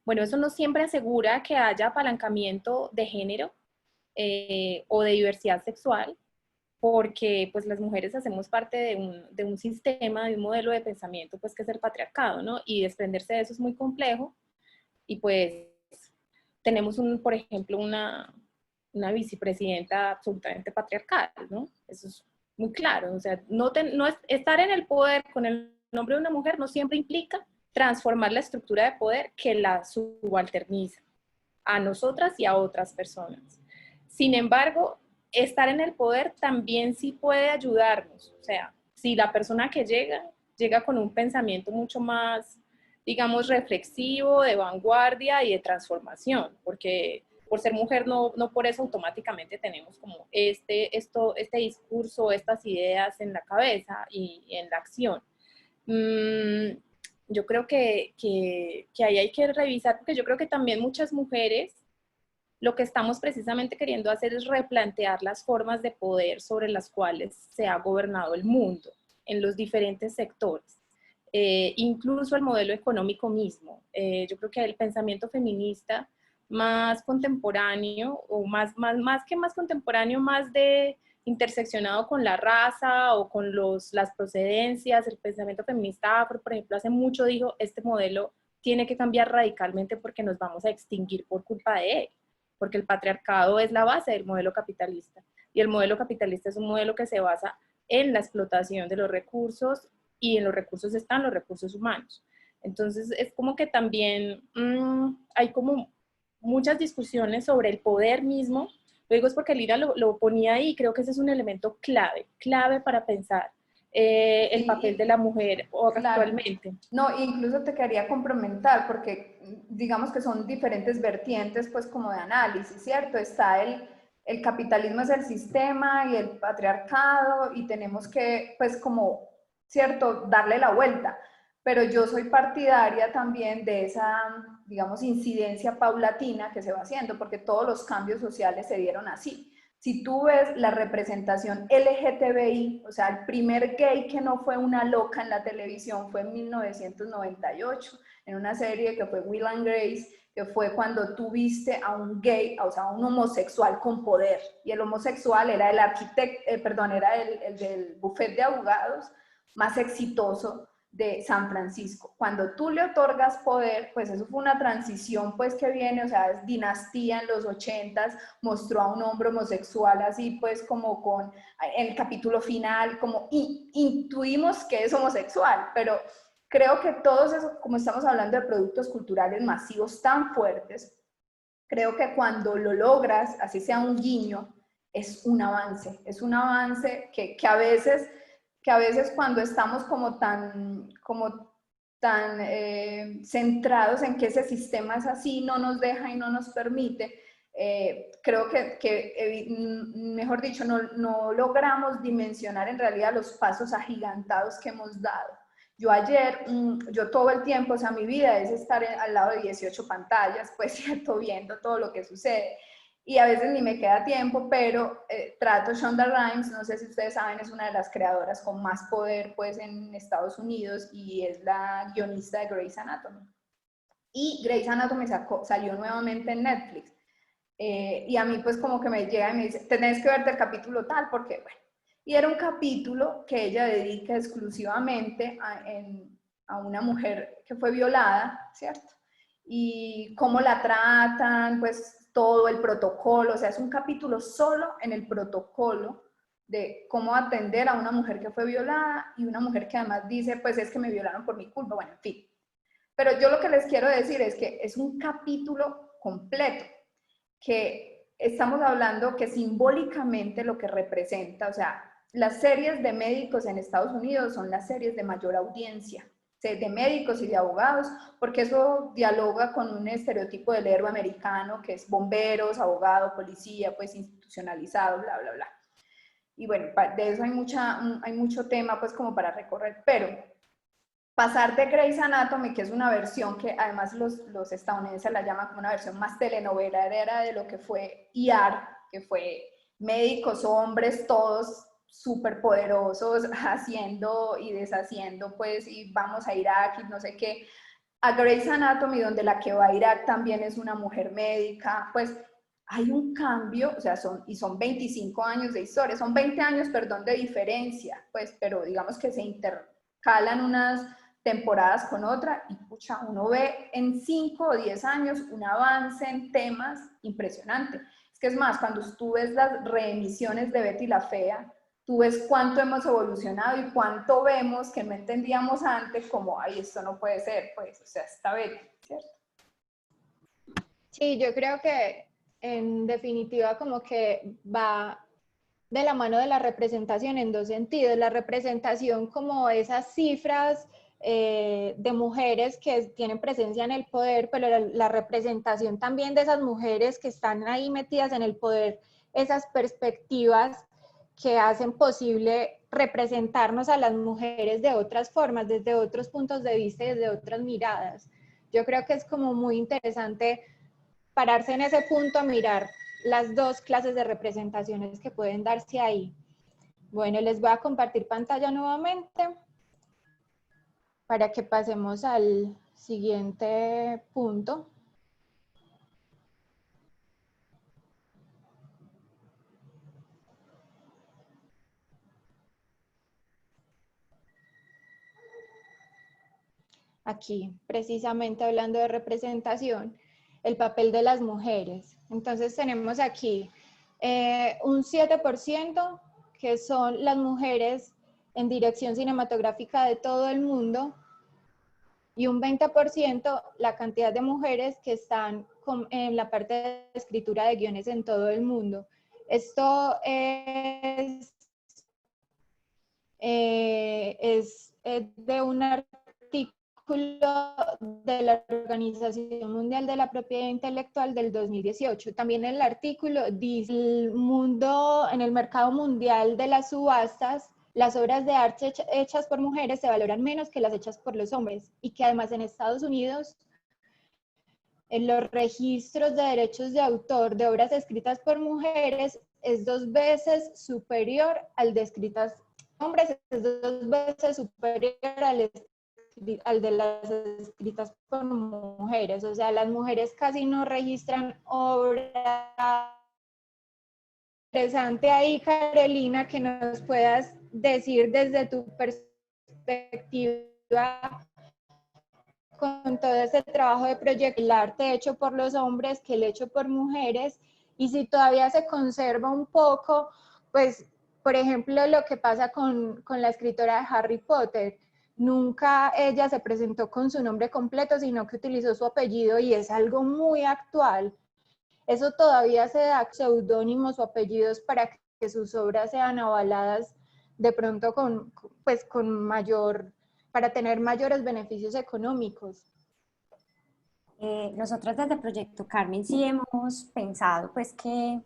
bueno, eso no siempre asegura que haya apalancamiento de género o de diversidad sexual, porque pues las mujeres hacemos parte de un sistema, de un modelo de pensamiento, pues que es el patriarcado, ¿no? Y desprenderse de eso es muy complejo, y pues tenemos, por ejemplo, una vicepresidenta absolutamente patriarcal, ¿no? Eso es muy claro, o sea, estar en el poder con el nombre de una mujer no siempre implica transformar la estructura de poder que la subalterniza a nosotras y a otras personas. Sin embargo, estar en el poder también sí puede ayudarnos, o sea, si la persona que llega con un pensamiento mucho más, digamos, reflexivo, de vanguardia y de transformación, porque por ser mujer no por eso automáticamente tenemos como este discurso, estas ideas en la cabeza y en la acción. Yo creo que ahí hay que revisar, porque yo creo que también muchas mujeres lo que estamos precisamente queriendo hacer es replantear las formas de poder sobre las cuales se ha gobernado el mundo en los diferentes sectores, incluso el modelo económico mismo. Yo creo que el pensamiento feminista más contemporáneo, o más que más contemporáneo, más de interseccionado con la raza o con las procedencias, el pensamiento feminista afro, por ejemplo, hace mucho dijo, este modelo tiene que cambiar radicalmente porque nos vamos a extinguir por culpa de él, porque el patriarcado es la base del modelo capitalista, y el modelo capitalista es un modelo que se basa en la explotación de los recursos, y en los recursos están los recursos humanos. Entonces es como que también hay como muchas discusiones sobre el poder mismo. Lo digo es porque Lira lo ponía ahí, creo que ese es un elemento clave para pensar el papel de la mujer actualmente. No, incluso te quería complementar porque digamos que son diferentes vertientes pues como de análisis, ¿cierto? Está el capitalismo es el sistema y el patriarcado y tenemos que pues como, ¿cierto? Darle la vuelta. Pero yo soy partidaria también de esa, digamos, incidencia paulatina que se va haciendo, porque todos los cambios sociales se dieron así. Si tú ves la representación LGTBI, o sea, el primer gay que no fue una loca en la televisión fue en 1998, en una serie que fue Will and Grace, que fue cuando tú viste a un gay, o sea, a un homosexual con poder, y el homosexual era el arquitecto, era el del bufete de abogados más exitoso de San Francisco. Cuando tú le otorgas poder, pues eso fue una transición pues que viene, o sea, es dinastía en los 80s, mostró a un hombre homosexual así pues como con, en el capítulo final, como intuimos que es homosexual, pero creo que todos esos, como estamos hablando de productos culturales masivos tan fuertes, creo que cuando lo logras, así sea un guiño, es un avance que a veces cuando estamos como tan centrados en que ese sistema es así, no nos deja y no nos permite, creo que mejor dicho, no logramos dimensionar en realidad los pasos agigantados que hemos dado. Yo todo el tiempo, o sea, mi vida es estar al lado de 18 pantallas, pues, cierto, viendo todo lo que sucede. Y a veces ni me queda tiempo, pero trato. Shonda Rhimes, no sé si ustedes saben, es una de las creadoras con más poder pues en Estados Unidos y es la guionista de Grey's Anatomy. Y Grey's Anatomy salió nuevamente en Netflix. Y a mí pues como que me llega y me dice, tenés que verte el capítulo tal, porque bueno. Y era un capítulo que ella dedica exclusivamente a una mujer que fue violada, ¿cierto? Y cómo la tratan, pues todo el protocolo, o sea, es un capítulo solo en el protocolo de cómo atender a una mujer que fue violada y una mujer que además dice, pues es que me violaron por mi culpa, bueno, en fin. Pero yo lo que les quiero decir es que es un capítulo completo, que estamos hablando que simbólicamente lo que representa, o sea, las series de médicos en Estados Unidos son las series de mayor audiencia, de médicos y de abogados, porque eso dialoga con un estereotipo del héroe americano, que es bomberos, abogado, policía, pues institucionalizado, bla, bla, bla. Y bueno, de eso hay mucho tema, pues como para recorrer, pero pasar de Grey's Anatomy, que es una versión que además los estadounidenses la llaman como una versión más telenovelera de lo que fue ER, que fue médicos, hombres, todos súper poderosos, haciendo y deshaciendo, pues, y vamos a Irak y no sé qué, a Grey's Anatomy, donde la que va a Irak también es una mujer médica, pues hay un cambio, o sea, son 25 años de historia, son 20 años, perdón, de diferencia, pues, pero digamos que se intercalan unas temporadas con otra y pucha, uno ve en 5 o 10 años un avance en temas impresionante. Es que es más, cuando tú ves las reemisiones de Betty la Fea, tú ves cuánto hemos evolucionado y cuánto vemos que no entendíamos antes, como, ay, esto no puede ser, pues, o sea, está Betty, ¿cierto? Sí, yo creo que en definitiva como que va de la mano de la representación en dos sentidos. La representación como esas cifras de mujeres que tienen presencia en el poder, pero la representación también de esas mujeres que están ahí metidas en el poder, esas perspectivas que hacen posible representarnos a las mujeres de otras formas, desde otros puntos de vista y desde otras miradas. Yo creo que es como muy interesante pararse en ese punto a mirar las dos clases de representaciones que pueden darse ahí. Bueno, les voy a compartir pantalla nuevamente para que pasemos al siguiente punto. Aquí, precisamente hablando de representación, el papel de las mujeres. Entonces tenemos aquí un 7% que son las mujeres en dirección cinematográfica de todo el mundo y un 20% la cantidad de mujeres que están en la parte de escritura de guiones en todo el mundo. Esto es de un artículo de la Organización Mundial de la Propiedad Intelectual del 2018. También el artículo dice, en el mercado mundial de las subastas, las obras de arte hechas por mujeres se valoran menos que las hechas por los hombres y que además en Estados Unidos en los registros de derechos de autor de obras escritas por mujeres es 2 veces superior al de escritas por hombres, es 2 veces superior al de las escritas por mujeres. O sea, las mujeres casi no registran obras. Interesante ahí, Carolina, que nos puedas decir desde tu perspectiva con todo ese trabajo de proyecto, el arte hecho por los hombres que el hecho por mujeres, y si todavía se conserva un poco, pues, por ejemplo, lo que pasa con la escritora de Harry Potter. Nunca ella se presentó con su nombre completo, sino que utilizó su apellido y es algo muy actual. Eso todavía se da seudónimos o apellidos para que sus obras sean avaladas de pronto para tener mayores beneficios económicos. Nosotros desde Proyecto Carmen sí hemos pensado pues que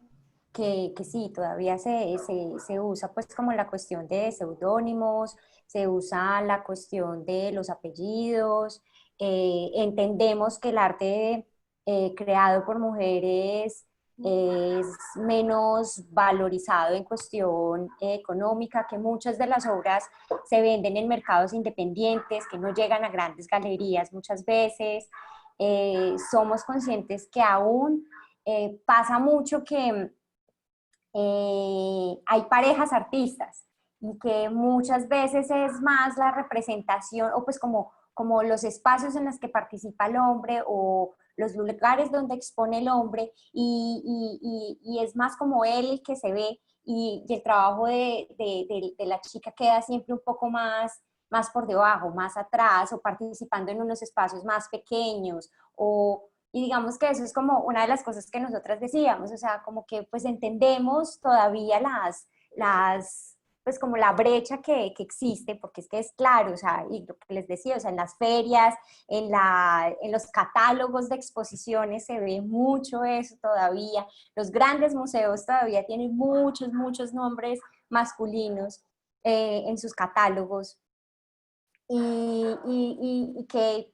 sí, todavía se usa pues como la cuestión de seudónimos, se usa la cuestión de los apellidos, entendemos que el arte creado por mujeres es menos valorizado en cuestión económica, que muchas de las obras se venden en mercados independientes, que no llegan a grandes galerías muchas veces. Somos conscientes que aún pasa mucho que hay parejas artistas y que muchas veces es más la representación o pues como los espacios en los que participa el hombre o los lugares donde expone el hombre y es más como él el que se ve y el trabajo de la chica queda siempre un poco más por debajo, más atrás o participando en unos espacios más pequeños y digamos que eso es como una de las cosas que nosotras decíamos, o sea, como que pues entendemos todavía pues como la brecha que existe, porque es que es claro, o sea, y lo que les decía, o sea, en las ferias, en los catálogos de exposiciones se ve mucho eso todavía, los grandes museos todavía tienen muchos nombres masculinos en sus catálogos, y que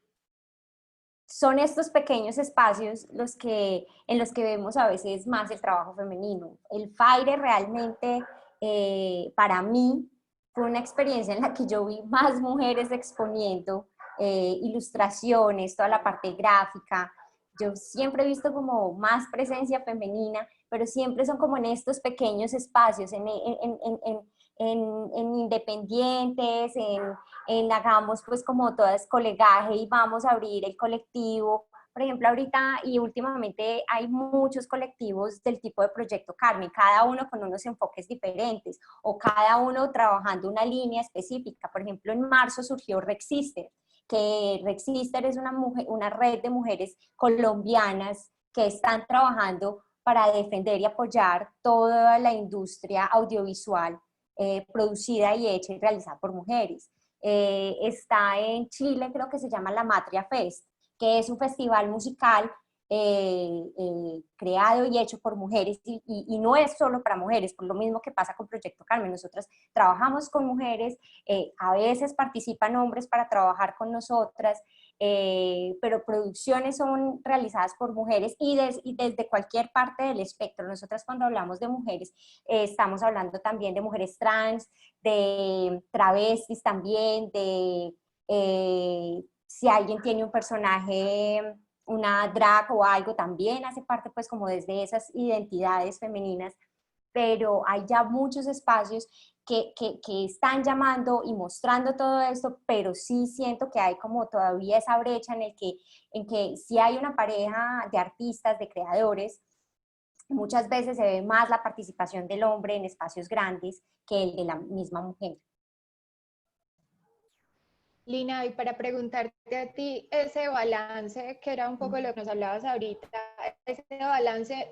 son estos pequeños espacios en los que vemos a veces más el trabajo femenino. El Faire realmente, para mí, fue una experiencia en la que yo vi más mujeres exponiendo ilustraciones, toda la parte gráfica. yo siempre he visto como más presencia femenina, pero siempre son como en estos pequeños espacios, en independientes, en hagamos pues como todas colegaje y vamos a abrir el colectivo. Por ejemplo, ahorita y últimamente hay muchos colectivos del tipo de Proyecto Carmen, cada uno con unos enfoques diferentes o cada uno trabajando una línea específica. Por ejemplo, en marzo surgió Rexister, que Rexister es una red de mujeres colombianas que están trabajando para defender y apoyar toda la industria audiovisual producida y hecha y realizada por mujeres. Está en Chile, creo que se llama La Matria Fest, que es un festival musical creado y hecho por mujeres y no es solo para mujeres, por lo mismo que pasa con Proyecto Carmen. Nosotras trabajamos con mujeres, a veces participan hombres para trabajar con nosotras, pero producciones son realizadas por mujeres y desde cualquier parte del espectro. Nosotras cuando hablamos de mujeres, estamos hablando también de mujeres trans, de travestis también, de si alguien tiene un personaje, una drag o algo, también hace parte pues como desde esas identidades femeninas, pero hay ya muchos espacios que están llamando y mostrando todo esto, pero sí siento que hay como todavía esa brecha en que si hay una pareja de artistas, de creadores, muchas veces se ve más la participación del hombre en espacios grandes que el de la misma mujer. Lina, y para preguntarte a ti, ese balance, que era un poco lo que nos hablabas ahorita, ese balance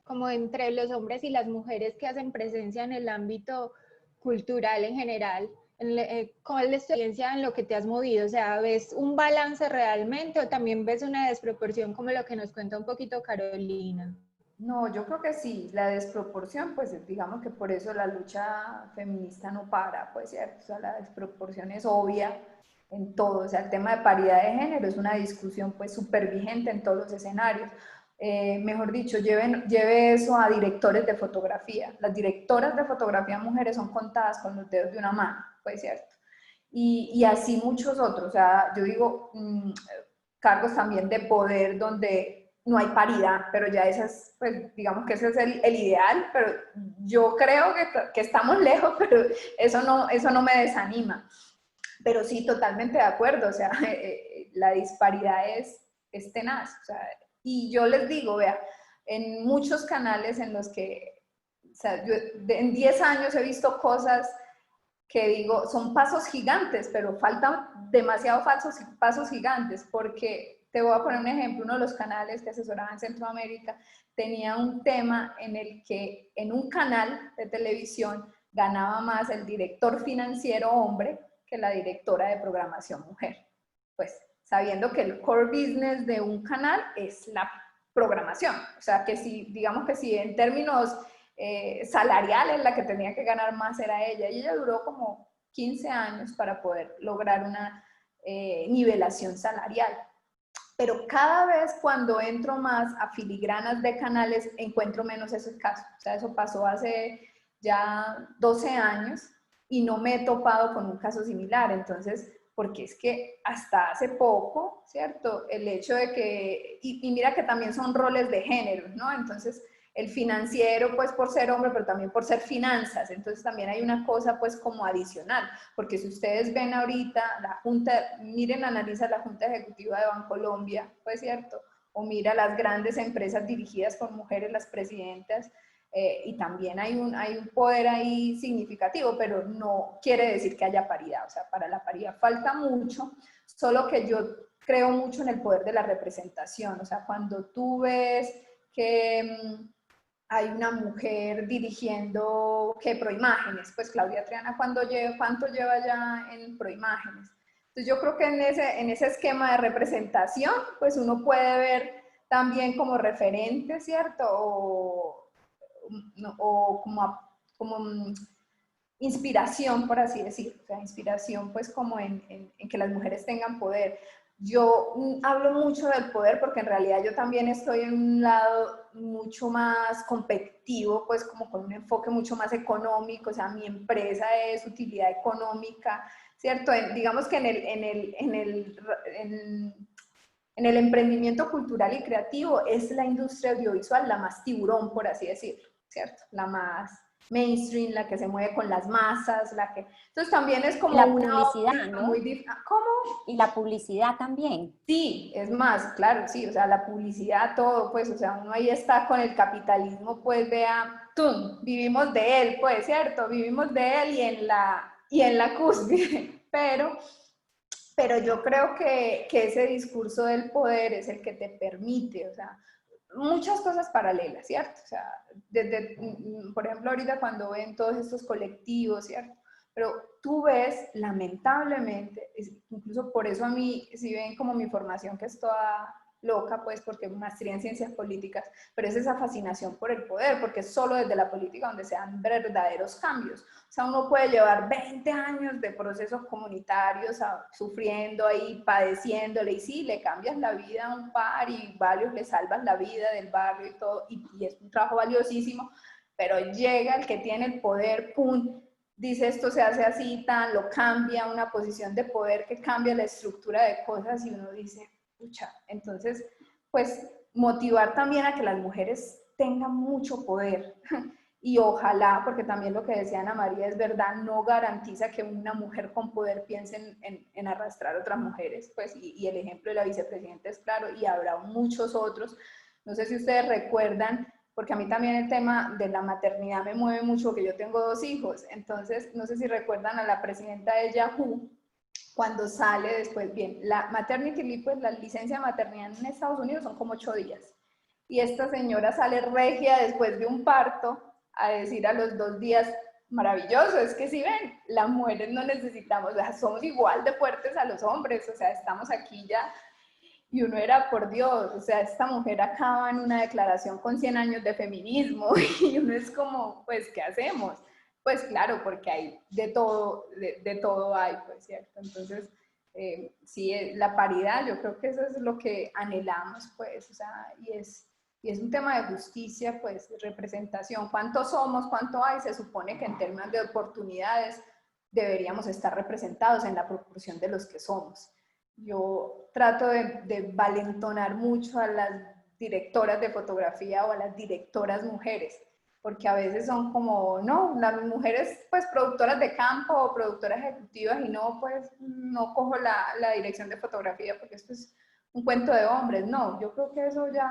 como entre los hombres y las mujeres que hacen presencia en el ámbito cultural en general, ¿cuál es la experiencia en lo que te has movido? O sea, ¿ves un balance realmente o también ves una desproporción como lo que nos cuenta un poquito Carolina? No, yo creo que sí, la desproporción, pues digamos que por eso la lucha feminista no para, pues cierto, o sea, la desproporción es obvia en todo, o sea, el tema de paridad de género es una discusión pues súper vigente en todos los escenarios. Mejor dicho, lleve eso a directores de fotografía. Las directoras de fotografía mujeres son contadas con los dedos de una mano, pues cierto. Y así muchos otros, o sea, yo digo, cargos también de poder donde no hay paridad, pero ya esas, pues digamos que ese es el ideal, pero yo creo que estamos lejos, pero eso no me desanima. Pero sí, totalmente de acuerdo, o sea, la disparidad es tenaz, o sea, y yo les digo, vea, en muchos canales en los que, o sea, yo en 10 años he visto cosas que digo, son pasos gigantes, pero faltan demasiado pasos gigantes, porque te voy a poner un ejemplo, uno de los canales que asesoraba en Centroamérica tenía un tema en el que en un canal de televisión ganaba más el director financiero hombre que la directora de programación mujer. Pues sabiendo que el core business de un canal es la programación, o sea que si, digamos que si en términos salariales la que tenía que ganar más era ella, y ella duró como 15 años para poder lograr una nivelación salarial. Pero cada vez cuando entro más a filigranas de canales, encuentro menos esos casos. O sea, eso pasó hace ya 12 años y no me he topado con un caso similar. Entonces, porque es que hasta hace poco, ¿cierto? El hecho de que, y mira que también son roles de género, ¿no? Entonces, el financiero, pues por ser hombre, pero también por ser finanzas. Entonces también hay una cosa, pues como adicional, porque si ustedes ven ahorita la Junta, miren, analiza la Junta Ejecutiva de Bancolombia, pues cierto, o mira las grandes empresas dirigidas por mujeres, las presidentas, y también hay un poder ahí significativo, pero no quiere decir que haya paridad. O sea, para la paridad falta mucho, solo que yo creo mucho en el poder de la representación. O sea, cuando tú ves que hay una mujer dirigiendo, ¿qué? Proimágenes, pues Claudia Triana, ¿cuánto lleva ya en Proimágenes? Entonces yo creo que en ese esquema de representación, pues uno puede ver también como referente, ¿cierto? O como inspiración, por así decirlo, o sea, inspiración pues como en que las mujeres tengan poder. Yo hablo mucho del poder porque en realidad yo también estoy en un lado mucho más competitivo, pues como con un enfoque mucho más económico, o sea, mi empresa es utilidad económica, ¿cierto? Digamos que en el emprendimiento cultural y creativo es la industria audiovisual la más tiburón, por así decirlo, ¿cierto? La más mainstream, la que se mueve con las masas, la que... Entonces también es como La una publicidad, óptica ¿no? muy ¿Cómo? Y la publicidad también. Sí, es más, claro, sí, o sea, la publicidad, todo, pues, o sea, uno ahí está con el capitalismo, pues, vea, ¡tum! Vivimos de él, pues, ¿cierto? Vivimos de él y en la cúspide, pero yo creo que ese discurso del poder es el que te permite, o sea, muchas cosas paralelas, ¿cierto? O sea, desde, por ejemplo, ahorita cuando ven todos estos colectivos, ¿cierto? Pero tú ves, lamentablemente, incluso por eso a mí, si ven como mi formación que es toda loca, pues porque maestría en ciencias políticas, pero es esa fascinación por el poder, porque es solo desde la política donde se dan verdaderos cambios. O sea, uno puede llevar 20 años de procesos comunitarios sufriendo ahí, padeciéndole, y sí, le cambias la vida a un par y varios le salvas la vida del barrio y todo, y es un trabajo valiosísimo, pero llega el que tiene el poder, ¡pum!, dice esto se hace así, tan, lo cambia, una posición de poder que cambia la estructura de cosas y uno dice, pucha, entonces, pues motivar también a que las mujeres tengan mucho poder y ojalá, porque también lo que decía Ana María es verdad, no garantiza que una mujer con poder piense en arrastrar a otras mujeres, pues, y el ejemplo de la vicepresidenta es claro, y habrá muchos otros. No sé si ustedes recuerdan, porque a mí también el tema de la maternidad me mueve mucho, porque yo tengo 2 hijos, entonces no sé si recuerdan a la presidenta de Yahoo, cuando sale después, bien, la maternity leave, pues la licencia de maternidad en Estados Unidos son como 8 días, y esta señora sale regia después de un parto a decir a los 2 días, maravilloso, es que si ven, las mujeres no necesitamos, o sea, somos igual de fuertes a los hombres, o sea, estamos aquí ya. Y uno era, por Dios, o sea, esta mujer acaba en una declaración con 100 años de feminismo y uno es como, pues, ¿qué hacemos? Pues claro, porque hay de todo hay, pues, ¿cierto? Entonces, sí, la paridad, yo creo que eso es lo que anhelamos, pues, o sea, y es un tema de justicia, pues, representación. ¿Cuántos somos? ¿Cuánto hay? Se supone que en términos de oportunidades deberíamos estar representados en la proporción de los que somos. Yo trato de valentonar mucho a las directoras de fotografía o a las directoras mujeres, porque a veces son como, no, las mujeres pues productoras de campo o productoras ejecutivas y no, pues no cojo la dirección de fotografía porque esto es un cuento de hombres. No, yo creo que eso ya,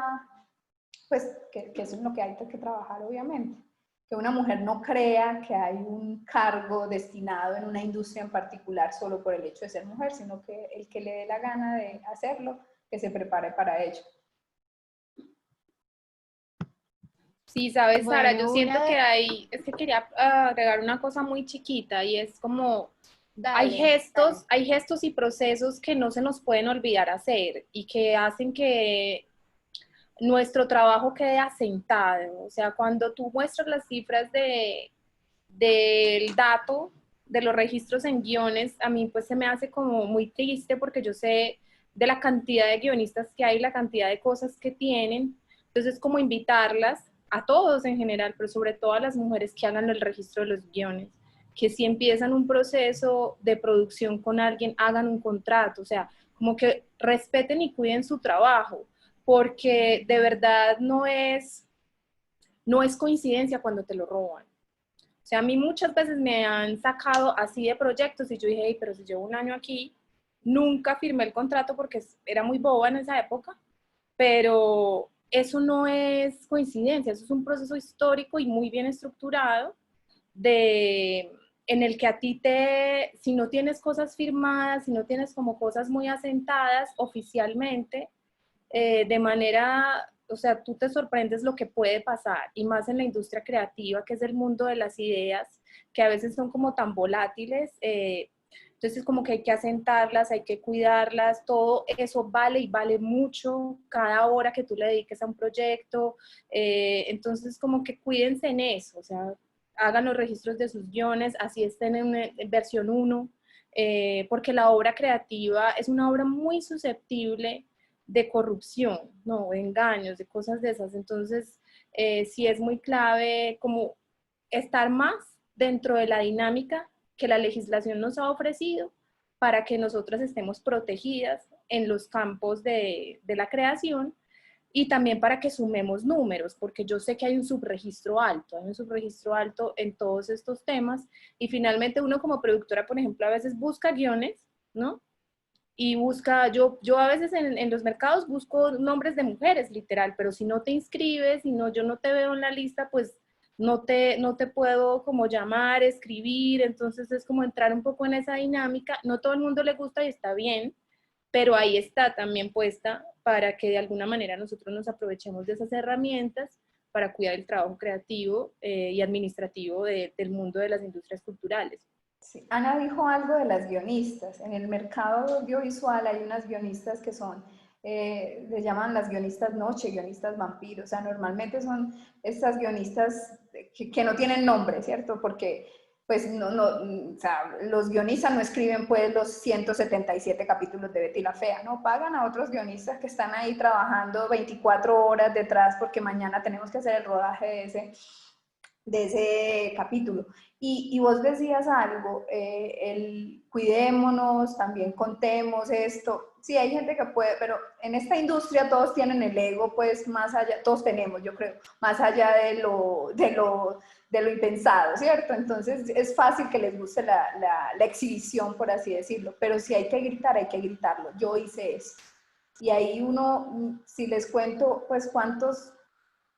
pues que eso es lo que hay que trabajar obviamente. Que una mujer no crea que hay un cargo destinado en una industria en particular solo por el hecho de ser mujer, sino que el que le dé la gana de hacerlo, que se prepare para ello. Sí, sabes, Sara, yo Bueno, siento que hay, es que quería agregar una cosa muy chiquita y es como dale. hay gestos y procesos que no se nos pueden olvidar hacer y que hacen que nuestro trabajo quede asentado. O sea, cuando tú muestras las cifras del dato, de los registros en guiones, a mí pues se me hace como muy triste porque yo sé de la cantidad de guionistas que hay, la cantidad de cosas que tienen. Entonces, como invitarlas a todos en general, pero sobre todo a las mujeres que hagan el registro de los guiones, que si empiezan un proceso de producción con alguien, hagan un contrato, o sea, como que respeten y cuiden su trabajo, porque de verdad no es coincidencia cuando te lo roban. O sea, a mí muchas veces me han sacado así de proyectos y yo dije, hey, pero si llevo un año aquí, nunca firmé el contrato porque era muy boba en esa época, pero eso no es coincidencia, eso es un proceso histórico y muy bien estructurado en el que a ti si no tienes cosas firmadas, si no tienes como cosas muy asentadas oficialmente, de manera, o sea, tú te sorprendes lo que puede pasar, y más en la industria creativa, que es el mundo de las ideas, que a veces son como tan volátiles, entonces como que hay que asentarlas, hay que cuidarlas, todo eso vale y vale mucho cada hora que tú le dediques a un proyecto, entonces como que cuídense en eso, o sea, hagan los registros de sus guiones, así estén en versión 1, porque la obra creativa es una obra muy susceptible de corrupción, no, de engaños, de cosas de esas. Entonces, sí es muy clave como estar más dentro de la dinámica que la legislación nos ha ofrecido para que nosotras estemos protegidas en los campos de la creación, y también para que sumemos números, porque yo sé que hay un subregistro alto en todos estos temas, y finalmente uno como productora, por ejemplo, a veces busca guiones, ¿no? Y busca, yo a veces en los mercados busco nombres de mujeres, literal, pero si no te inscribes, si no, yo no te veo en la lista, pues no te puedo como llamar, escribir, entonces es como entrar un poco en esa dinámica. No todo el mundo le gusta y está bien, pero ahí está también puesta para que de alguna manera nosotros nos aprovechemos de esas herramientas para cuidar el trabajo creativo y administrativo del mundo de las industrias culturales. Sí. Ana dijo algo de las guionistas. En el mercado audiovisual hay unas guionistas que son, les llaman las guionistas noche, guionistas vampiros. O sea, normalmente son estas guionistas que no tienen nombre, ¿cierto? Porque pues o sea, los guionistas no escriben pues los 177 capítulos de Betty la Fea, ¿no? Pagan a otros guionistas que están ahí trabajando 24 horas detrás porque mañana tenemos que hacer el rodaje de ese capítulo. Y vos decías algo, cuidémonos, también contemos esto. Sí, hay gente que puede, pero en esta industria todos tienen el ego, pues más allá, todos tenemos, yo creo, más allá de lo impensado, ¿cierto? Entonces es fácil que les guste la exhibición, por así decirlo, pero si hay que gritar, hay que gritarlo. Yo hice eso. Y ahí uno, si les cuento, pues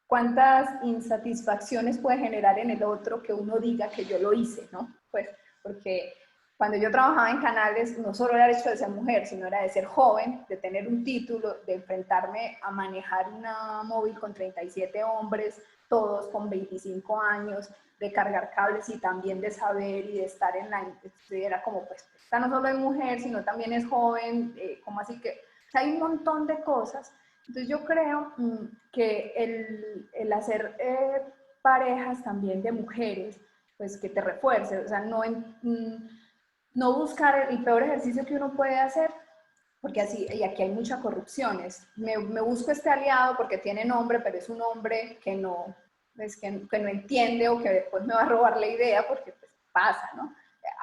cuántas insatisfacciones puede generar en el otro que uno diga que yo lo hice, ¿no? Pues porque cuando yo trabajaba en canales, no solo era el hecho de ser mujer, sino era de ser joven, de tener un título, de enfrentarme a manejar una móvil con 37 hombres, todos con 25 años, de cargar cables y también de saber y de estar en la... Era como, pues, esta no solo es mujer, sino también es joven, como así que... O sea, hay un montón de cosas. Entonces yo creo que el hacer parejas también de mujeres, pues que te refuerce, o sea, no buscar el peor ejercicio que uno puede hacer, porque así, y aquí hay mucha corrupción, me busco este aliado porque tiene nombre, pero es un hombre que no, pues, que no entiende o que después me va a robar la idea, porque pues, pasa, ¿no?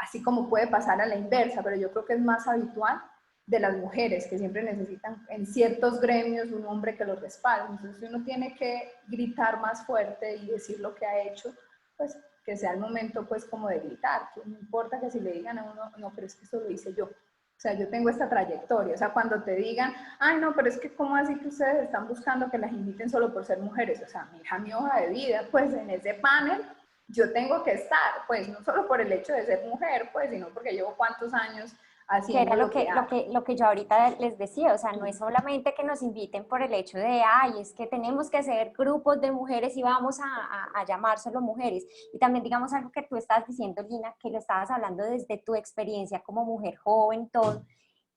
Así como puede pasar a la inversa, pero yo creo que es más habitual de las mujeres, que siempre necesitan en ciertos gremios un hombre que los respalde. Entonces uno tiene que gritar más fuerte y decir lo que ha hecho, pues que sea el momento pues como de gritar, que no importa que si le digan a uno, no, pero es que eso lo hice yo. O sea, yo tengo esta trayectoria. O sea, cuando te digan, ay, no, pero es que ¿cómo así que ustedes están buscando que las inviten solo por ser mujeres? O sea, mira mi hoja de vida, pues en ese panel yo tengo que estar, pues no solo por el hecho de ser mujer, pues, sino porque llevo cuántos años Que era haciendo lo que hago. lo que yo ahorita les decía, o sea, no es solamente que nos inviten por el hecho de, ay, es que tenemos que hacer grupos de mujeres y vamos a llamar solo mujeres. Y también digamos algo que tú estás diciendo, Lina, que lo estabas hablando desde tu experiencia como mujer joven, todo.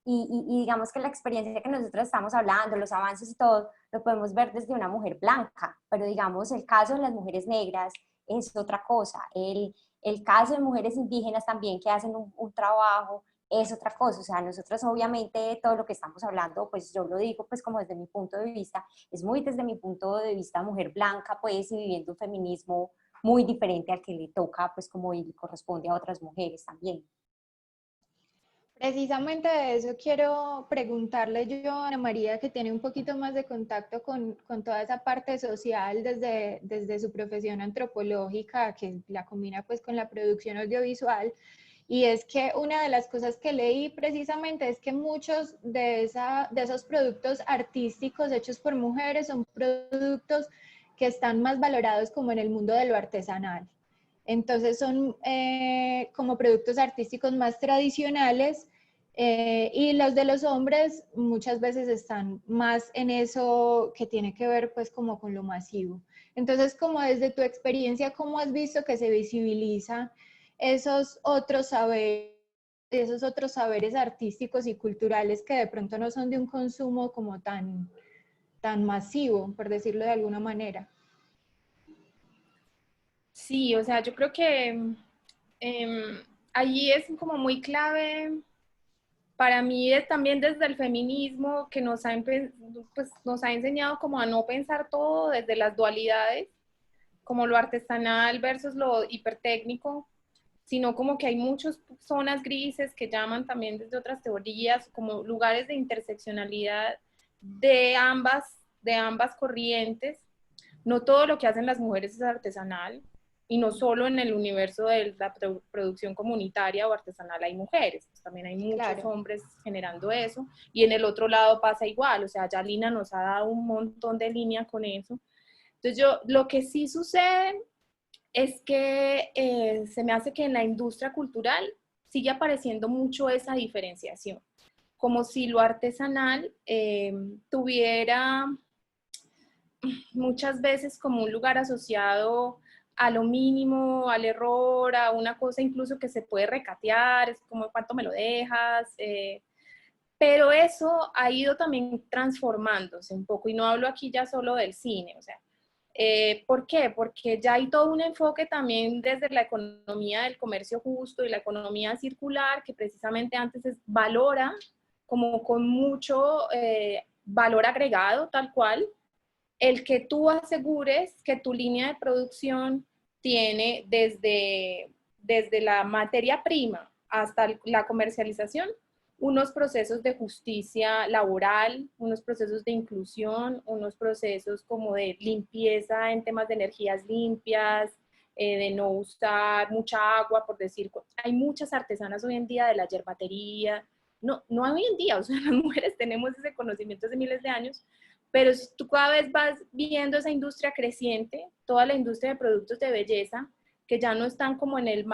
Y digamos que la experiencia que nosotros estamos hablando, los avances y todo, lo podemos ver desde una mujer blanca, pero digamos el caso de las mujeres negras es otra cosa. El caso de mujeres indígenas también que hacen un trabajo es otra cosa. O sea, nosotros obviamente todo lo que estamos hablando, pues yo lo digo pues como desde mi punto de vista, es muy desde mi punto de vista mujer blanca, pues y viviendo un feminismo muy diferente al que le toca pues como y le corresponde a otras mujeres también. Precisamente de eso quiero preguntarle yo a Ana María, que tiene un poquito más de contacto con toda esa parte social desde su profesión antropológica, que la combina pues con la producción audiovisual. Y es que una de las cosas que leí precisamente es que muchos de esos productos artísticos hechos por mujeres son productos que están más valorados como en el mundo de lo artesanal. Entonces son como productos artísticos más tradicionales y los de los hombres muchas veces están más en eso que tiene que ver pues como con lo masivo. Entonces, como desde tu experiencia, ¿cómo has visto que se visibiliza esos otros saberes artísticos y culturales que de pronto no son de un consumo como tan masivo, por decirlo de alguna manera? Sí, o sea, yo creo que allí es como muy clave para mí es también desde el feminismo que pues, nos ha enseñado como a no pensar todo desde las dualidades, como lo artesanal versus lo hipertécnico, sino como que hay muchas zonas grises que llaman también desde otras teorías, como lugares de interseccionalidad de ambas corrientes. No todo lo que hacen las mujeres es artesanal, y no solo en el universo de la producción comunitaria o artesanal hay mujeres, pues también hay muchos Claro. hombres generando eso, y en el otro lado pasa igual, o sea, ya Lina nos ha dado un montón de línea con eso. Entonces lo que sí sucede es que se me hace que en la industria cultural sigue apareciendo mucho esa diferenciación, como si lo artesanal tuviera muchas veces como un lugar asociado a lo mínimo, al error, a una cosa incluso que se puede recatear, es como cuánto me lo dejas, pero eso ha ido también transformándose un poco, y no hablo aquí ya solo del cine, o sea, ¿por qué? Porque ya hay todo un enfoque también desde la economía del comercio justo y la economía circular, que precisamente antes valora como con mucho valor agregado, tal cual, el que tú asegures que tu línea de producción tiene desde la materia prima hasta la comercialización unos procesos de justicia laboral, unos procesos de inclusión, unos procesos como de limpieza en temas de energías limpias, de no usar mucha agua, por decir, hay muchas artesanas hoy en día de la yerbatería, no hoy en día, o sea, las mujeres tenemos ese conocimiento hace miles de años, pero si tú cada vez vas viendo esa industria creciente, toda la industria de productos de belleza, que ya no están como en el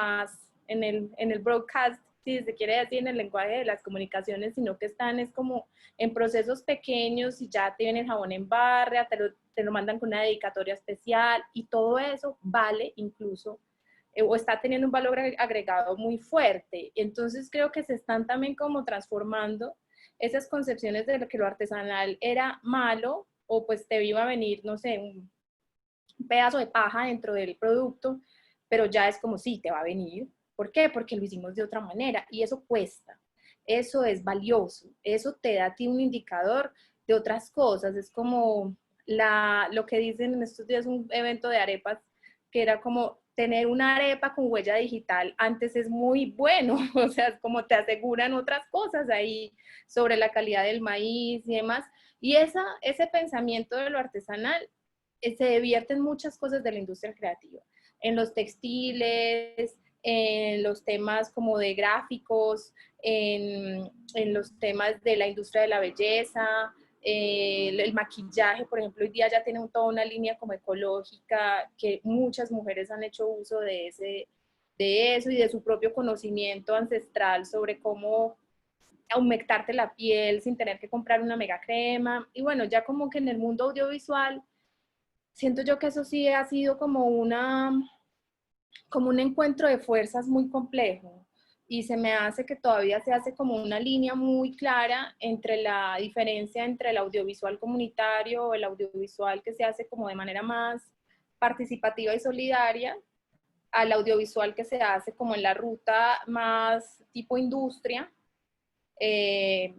broadcast, si se quiere decir, en el lenguaje de las comunicaciones, sino que están es como en procesos pequeños y ya te viene el jabón en barra, te lo mandan con una dedicatoria especial, y todo eso vale incluso, o está teniendo un valor agregado muy fuerte. Entonces creo que se están también como transformando esas concepciones de que lo artesanal era malo, o pues te iba a venir, no sé, un pedazo de paja dentro del producto, pero ya es como sí, te va a venir. ¿Por qué? Porque lo hicimos de otra manera, y eso cuesta, eso es valioso, eso te da a ti un indicador de otras cosas. Es como lo que dicen en estos días, un evento de arepas, que era como tener una arepa con huella digital antes es muy bueno, o sea, es como te aseguran otras cosas ahí sobre la calidad del maíz y demás, y ese pensamiento de lo artesanal se devierte en muchas cosas de la industria creativa, en los textiles, en los temas como de gráficos, en los temas de la industria de la belleza, el maquillaje, por ejemplo, hoy día ya tiene toda una línea como ecológica, que muchas mujeres han hecho uso de eso y de su propio conocimiento ancestral sobre cómo aumentarte la piel sin tener que comprar una mega crema. Y bueno, ya como que en el mundo audiovisual, siento yo que eso sí ha sido como un encuentro de fuerzas muy complejo, y se me hace que todavía se hace como una línea muy clara entre la diferencia entre el audiovisual comunitario o el audiovisual que se hace como de manera más participativa y solidaria, al audiovisual que se hace como en la ruta más tipo industria. Y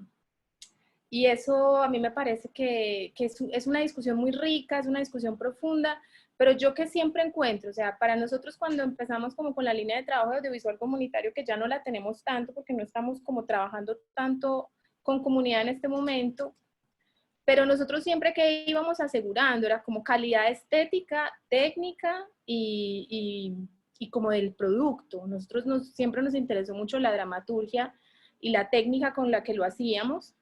eso a mí me parece que es una discusión muy rica, es una discusión profunda, pero yo que siempre encuentro, o sea, para nosotros cuando empezamos como con la línea de trabajo de audiovisual comunitario, que ya no la tenemos tanto porque no estamos como trabajando tanto con comunidad en este momento, pero nosotros siempre que íbamos asegurando era como calidad estética, técnica y como del producto. Nosotros siempre nos interesó mucho la dramaturgia y la técnica con la que lo hacíamos,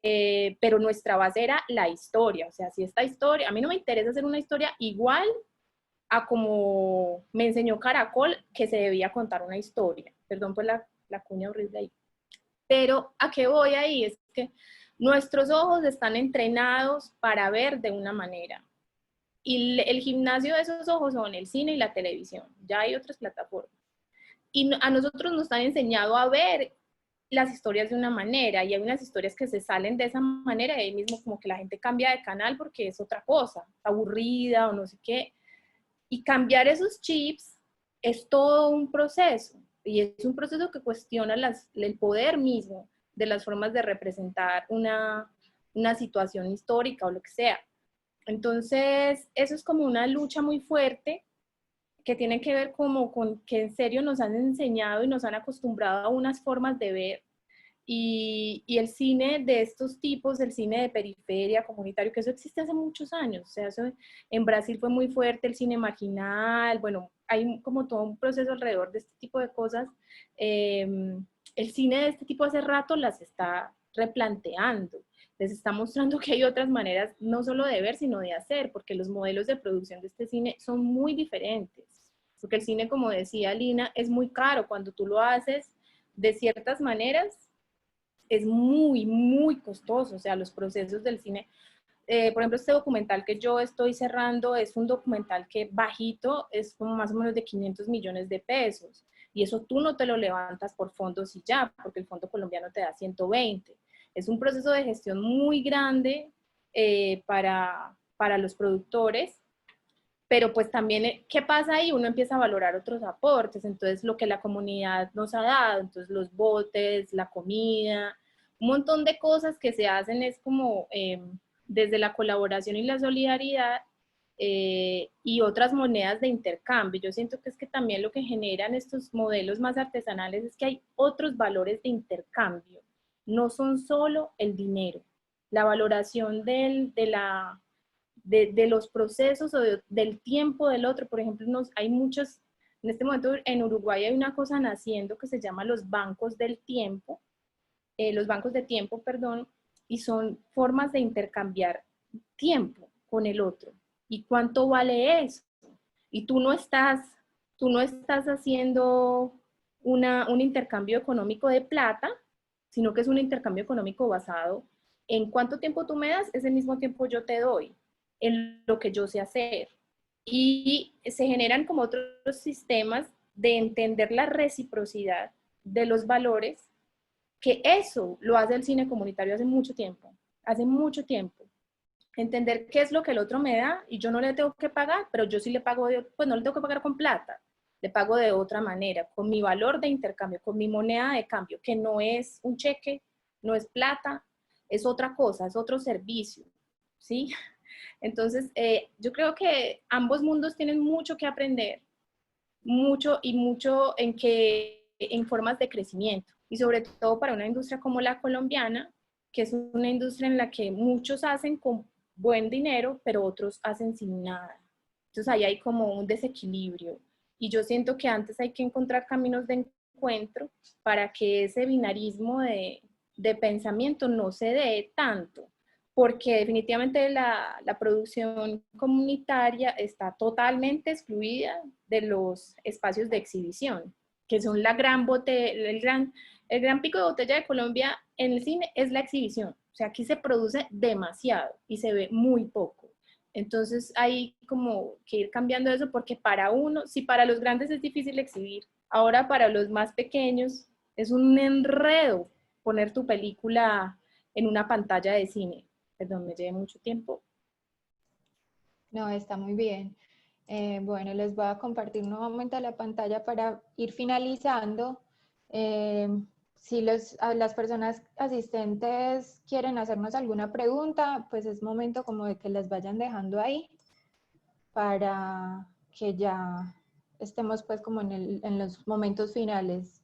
pero nuestra base era la historia. O sea, si esta historia, a mí no me interesa hacer una historia igual a como me enseñó Caracol que se debía contar una historia. Perdón por la cuña horrible ahí. Pero ¿a qué voy ahí? Es que nuestros ojos están entrenados para ver de una manera. Y el gimnasio de esos ojos son el cine y la televisión. Ya hay otras plataformas. Y a nosotros nos han enseñado a ver las historias de una manera, y hay unas historias que se salen de esa manera, y ahí mismo como que la gente cambia de canal porque es otra cosa, aburrida o no sé qué. Y cambiar esos chips es todo un proceso, y es un proceso que cuestiona el poder mismo de las formas de representar una situación histórica o lo que sea. Entonces, eso es como una lucha muy fuerte, que tienen que ver como con que en serio nos han enseñado y nos han acostumbrado a unas formas de ver. Y el cine de estos tipos, el cine de periferia, comunitario, que eso existe hace muchos años. O sea, eso en Brasil fue muy fuerte, el cine marginal, bueno, hay como todo un proceso alrededor de este tipo de cosas. El cine de este tipo hace rato las está replanteando, les está mostrando que hay otras maneras no solo de ver, sino de hacer, porque los modelos de producción de este cine son muy diferentes. Porque el cine, como decía Lina, es muy caro. Cuando tú lo haces de ciertas maneras, es muy, muy costoso. O sea, los procesos del cine. Por ejemplo, este documental que yo estoy cerrando es un documental que bajito es como más o menos de 500 millones de pesos. Y eso tú no te lo levantas por fondos y ya, porque el Fondo Colombiano te da 120. Es un proceso de gestión muy grande para los productores, pero pues también, ¿qué pasa ahí? Uno empieza a valorar otros aportes, entonces lo que la comunidad nos ha dado, entonces los botes, la comida, un montón de cosas que se hacen es como desde la colaboración y la solidaridad y otras monedas de intercambio. Yo siento que es que también lo que generan estos modelos más artesanales es que hay otros valores de intercambio, no son solo el dinero, la valoración de los procesos o del tiempo del otro. Por ejemplo, hay muchos, en este momento en Uruguay hay una cosa naciendo que se llama los bancos del tiempo, los bancos de tiempo, perdón, y son formas de intercambiar tiempo con el otro. ¿Y cuánto vale eso? Y tú no estás haciendo un intercambio económico de plata, sino que es un intercambio económico basado en cuánto tiempo tú me das, ese mismo tiempo yo te doy, en lo que yo sé hacer. Y se generan como otros sistemas de entender la reciprocidad de los valores, que eso lo hace el cine comunitario hace mucho tiempo. Entender qué es lo que el otro me da y yo no le tengo que pagar, pero yo sí le pago, pues no le tengo que pagar con plata, le pago de otra manera, con mi valor de intercambio, con mi moneda de cambio, que no es un cheque, no es plata, es otra cosa, es otro servicio, ¿sí? Entonces, yo creo que ambos mundos tienen mucho que aprender, mucho en formas de crecimiento, y sobre todo para una industria como la colombiana, que es una industria en la que muchos hacen con buen dinero, pero otros hacen sin nada. Entonces ahí hay como un desequilibrio. Y yo siento que antes hay que encontrar caminos de encuentro para que ese binarismo de pensamiento no se dé tanto, porque definitivamente la producción comunitaria está totalmente excluida de los espacios de exhibición, que son el gran pico de botella de Colombia en el cine es la exhibición. O sea, aquí se produce demasiado y se ve muy poco. Entonces hay como que ir cambiando eso, porque para uno, si para los grandes es difícil exhibir, ahora para los más pequeños es un enredo poner tu película en una pantalla de cine. Perdón, me llevé mucho tiempo. No, está muy bien. Bueno, les voy a compartir nuevamente la pantalla para ir finalizando. Si las personas asistentes quieren hacernos alguna pregunta, pues es momento como de que las vayan dejando ahí para que ya estemos pues como en los momentos finales.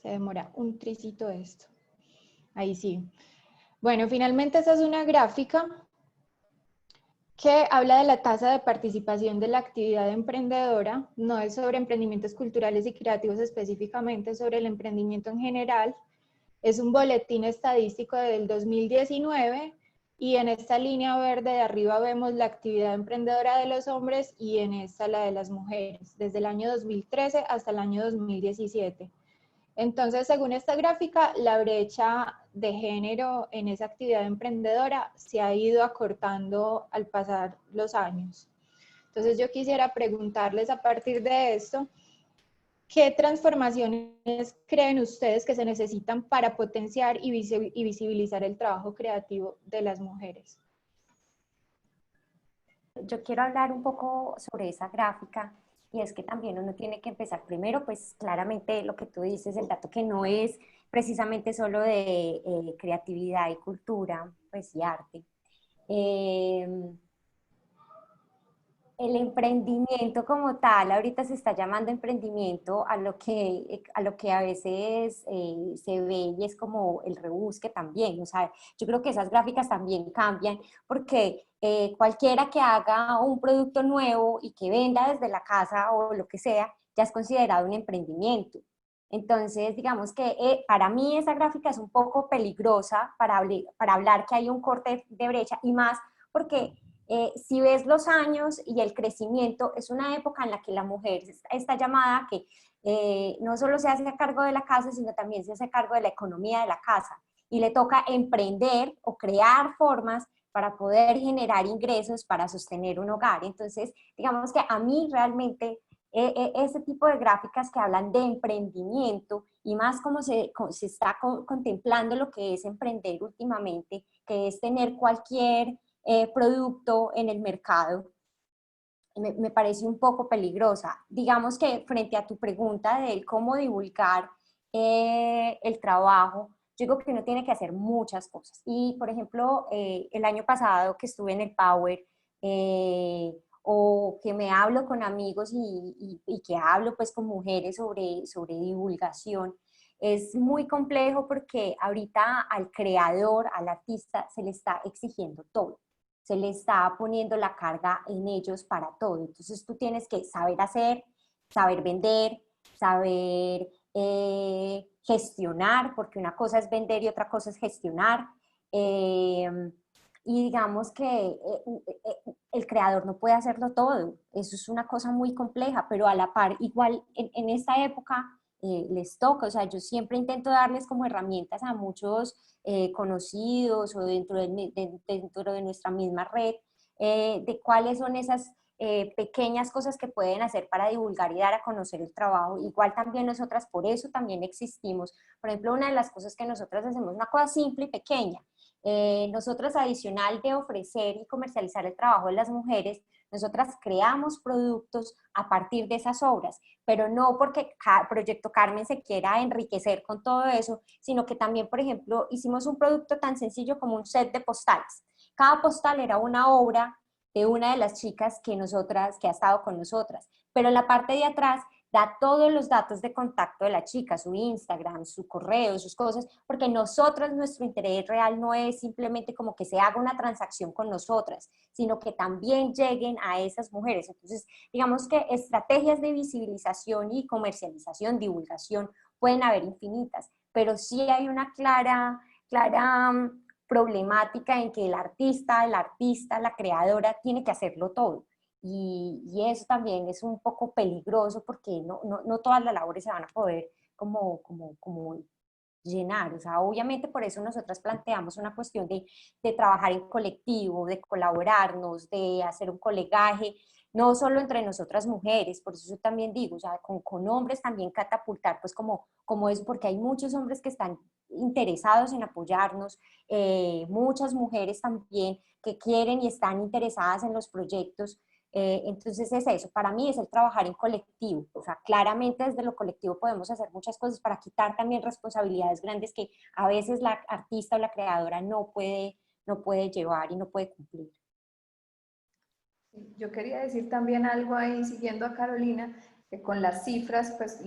Se demora un tricito esto. Ahí sí. Bueno, finalmente esta es una gráfica que habla de la tasa de participación de la actividad emprendedora. No es sobre emprendimientos culturales y creativos específicamente, sobre el emprendimiento en general. Es un boletín estadístico del 2019 y en esta línea verde de arriba vemos la actividad emprendedora de los hombres y en esta la de las mujeres, desde el año 2013 hasta el año 2017. Entonces, según esta gráfica, la brecha de género en esa actividad emprendedora se ha ido acortando al pasar los años. Entonces, yo quisiera preguntarles a partir de esto, ¿qué transformaciones creen ustedes que se necesitan para potenciar y visibilizar el trabajo creativo de las mujeres? Yo quiero hablar un poco sobre esa gráfica, y es que también uno tiene que empezar primero, pues claramente lo que tú dices, el dato que no es precisamente solo de creatividad y cultura, pues y arte, Eh, el emprendimiento como tal, ahorita se está llamando emprendimiento a lo que a veces se ve y es como el rebusque también. O sea, yo creo que esas gráficas también cambian porque cualquiera que haga un producto nuevo y que venda desde la casa o lo que sea, ya es considerado un emprendimiento. Entonces, digamos que para mí esa gráfica es un poco peligrosa para hablar que hay un corte de brecha y más porque si ves los años y el crecimiento, es una época en la que la mujer está llamada a que no solo se hace cargo de la casa, sino también se hace cargo de la economía de la casa. Y le toca emprender o crear formas para poder generar ingresos para sostener un hogar. Entonces, digamos que a mí realmente ese tipo de gráficas que hablan de emprendimiento y más como se está contemplando lo que es emprender últimamente, que es tener cualquier producto en el mercado, me parece un poco peligrosa. Digamos que frente a tu pregunta de cómo divulgar el trabajo, yo digo que uno tiene que hacer muchas cosas. Y, por ejemplo, el año pasado que estuve en el Power, o que me hablo con amigos y que hablo pues con mujeres sobre divulgación, es muy complejo porque ahorita al creador, al artista, se le está exigiendo todo, se le está poniendo la carga en ellos para todo. Entonces tú tienes que saber hacer, saber vender, saber gestionar, porque una cosa es vender y otra cosa es gestionar. Eh, y digamos que el creador no puede hacerlo todo. Eso es una cosa muy compleja, pero a la par, igual en esta época les toca. O sea, yo siempre intento darles como herramientas a muchos conocidos o dentro de nuestra misma red, de cuáles son esas pequeñas cosas que pueden hacer para divulgar y dar a conocer el trabajo. Igual también nosotras por eso también existimos. Por ejemplo, una de las cosas que nosotras hacemos, una cosa simple y pequeña, nosotras adicional de ofrecer y comercializar el trabajo de las mujeres, nosotras creamos productos a partir de esas obras, pero no porque Proyecto Carmen se quiera enriquecer con todo eso, sino que también, por ejemplo, hicimos un producto tan sencillo como un set de postales. Cada postal era una obra de una de las chicas que ha estado con nosotras, pero en la parte de atrás da todos los datos de contacto de la chica, su Instagram, su correo, sus cosas, porque nosotros, nuestro interés real no es simplemente como que se haga una transacción con nosotras, sino que también lleguen a esas mujeres. Entonces, digamos que estrategias de visibilización y comercialización, divulgación, pueden haber infinitas, pero sí hay una clara problemática en que el artista, la creadora, tiene que hacerlo todo. Y eso también es un poco peligroso porque no todas las labores se van a poder como llenar. O sea, obviamente por eso nosotras planteamos una cuestión de trabajar en colectivo, de colaborarnos, de hacer un colegaje, no solo entre nosotras mujeres, por eso yo también digo, o sea, con hombres también catapultar, pues como es, porque hay muchos hombres que están interesados en apoyarnos, muchas mujeres también que quieren y están interesadas en los proyectos. Entonces es eso, para mí es el trabajar en colectivo, o sea, claramente desde lo colectivo podemos hacer muchas cosas para quitar también responsabilidades grandes que a veces la artista o la creadora no puede llevar y no puede cumplir. Yo quería decir también algo ahí, siguiendo a Carolina, que con las cifras, pues,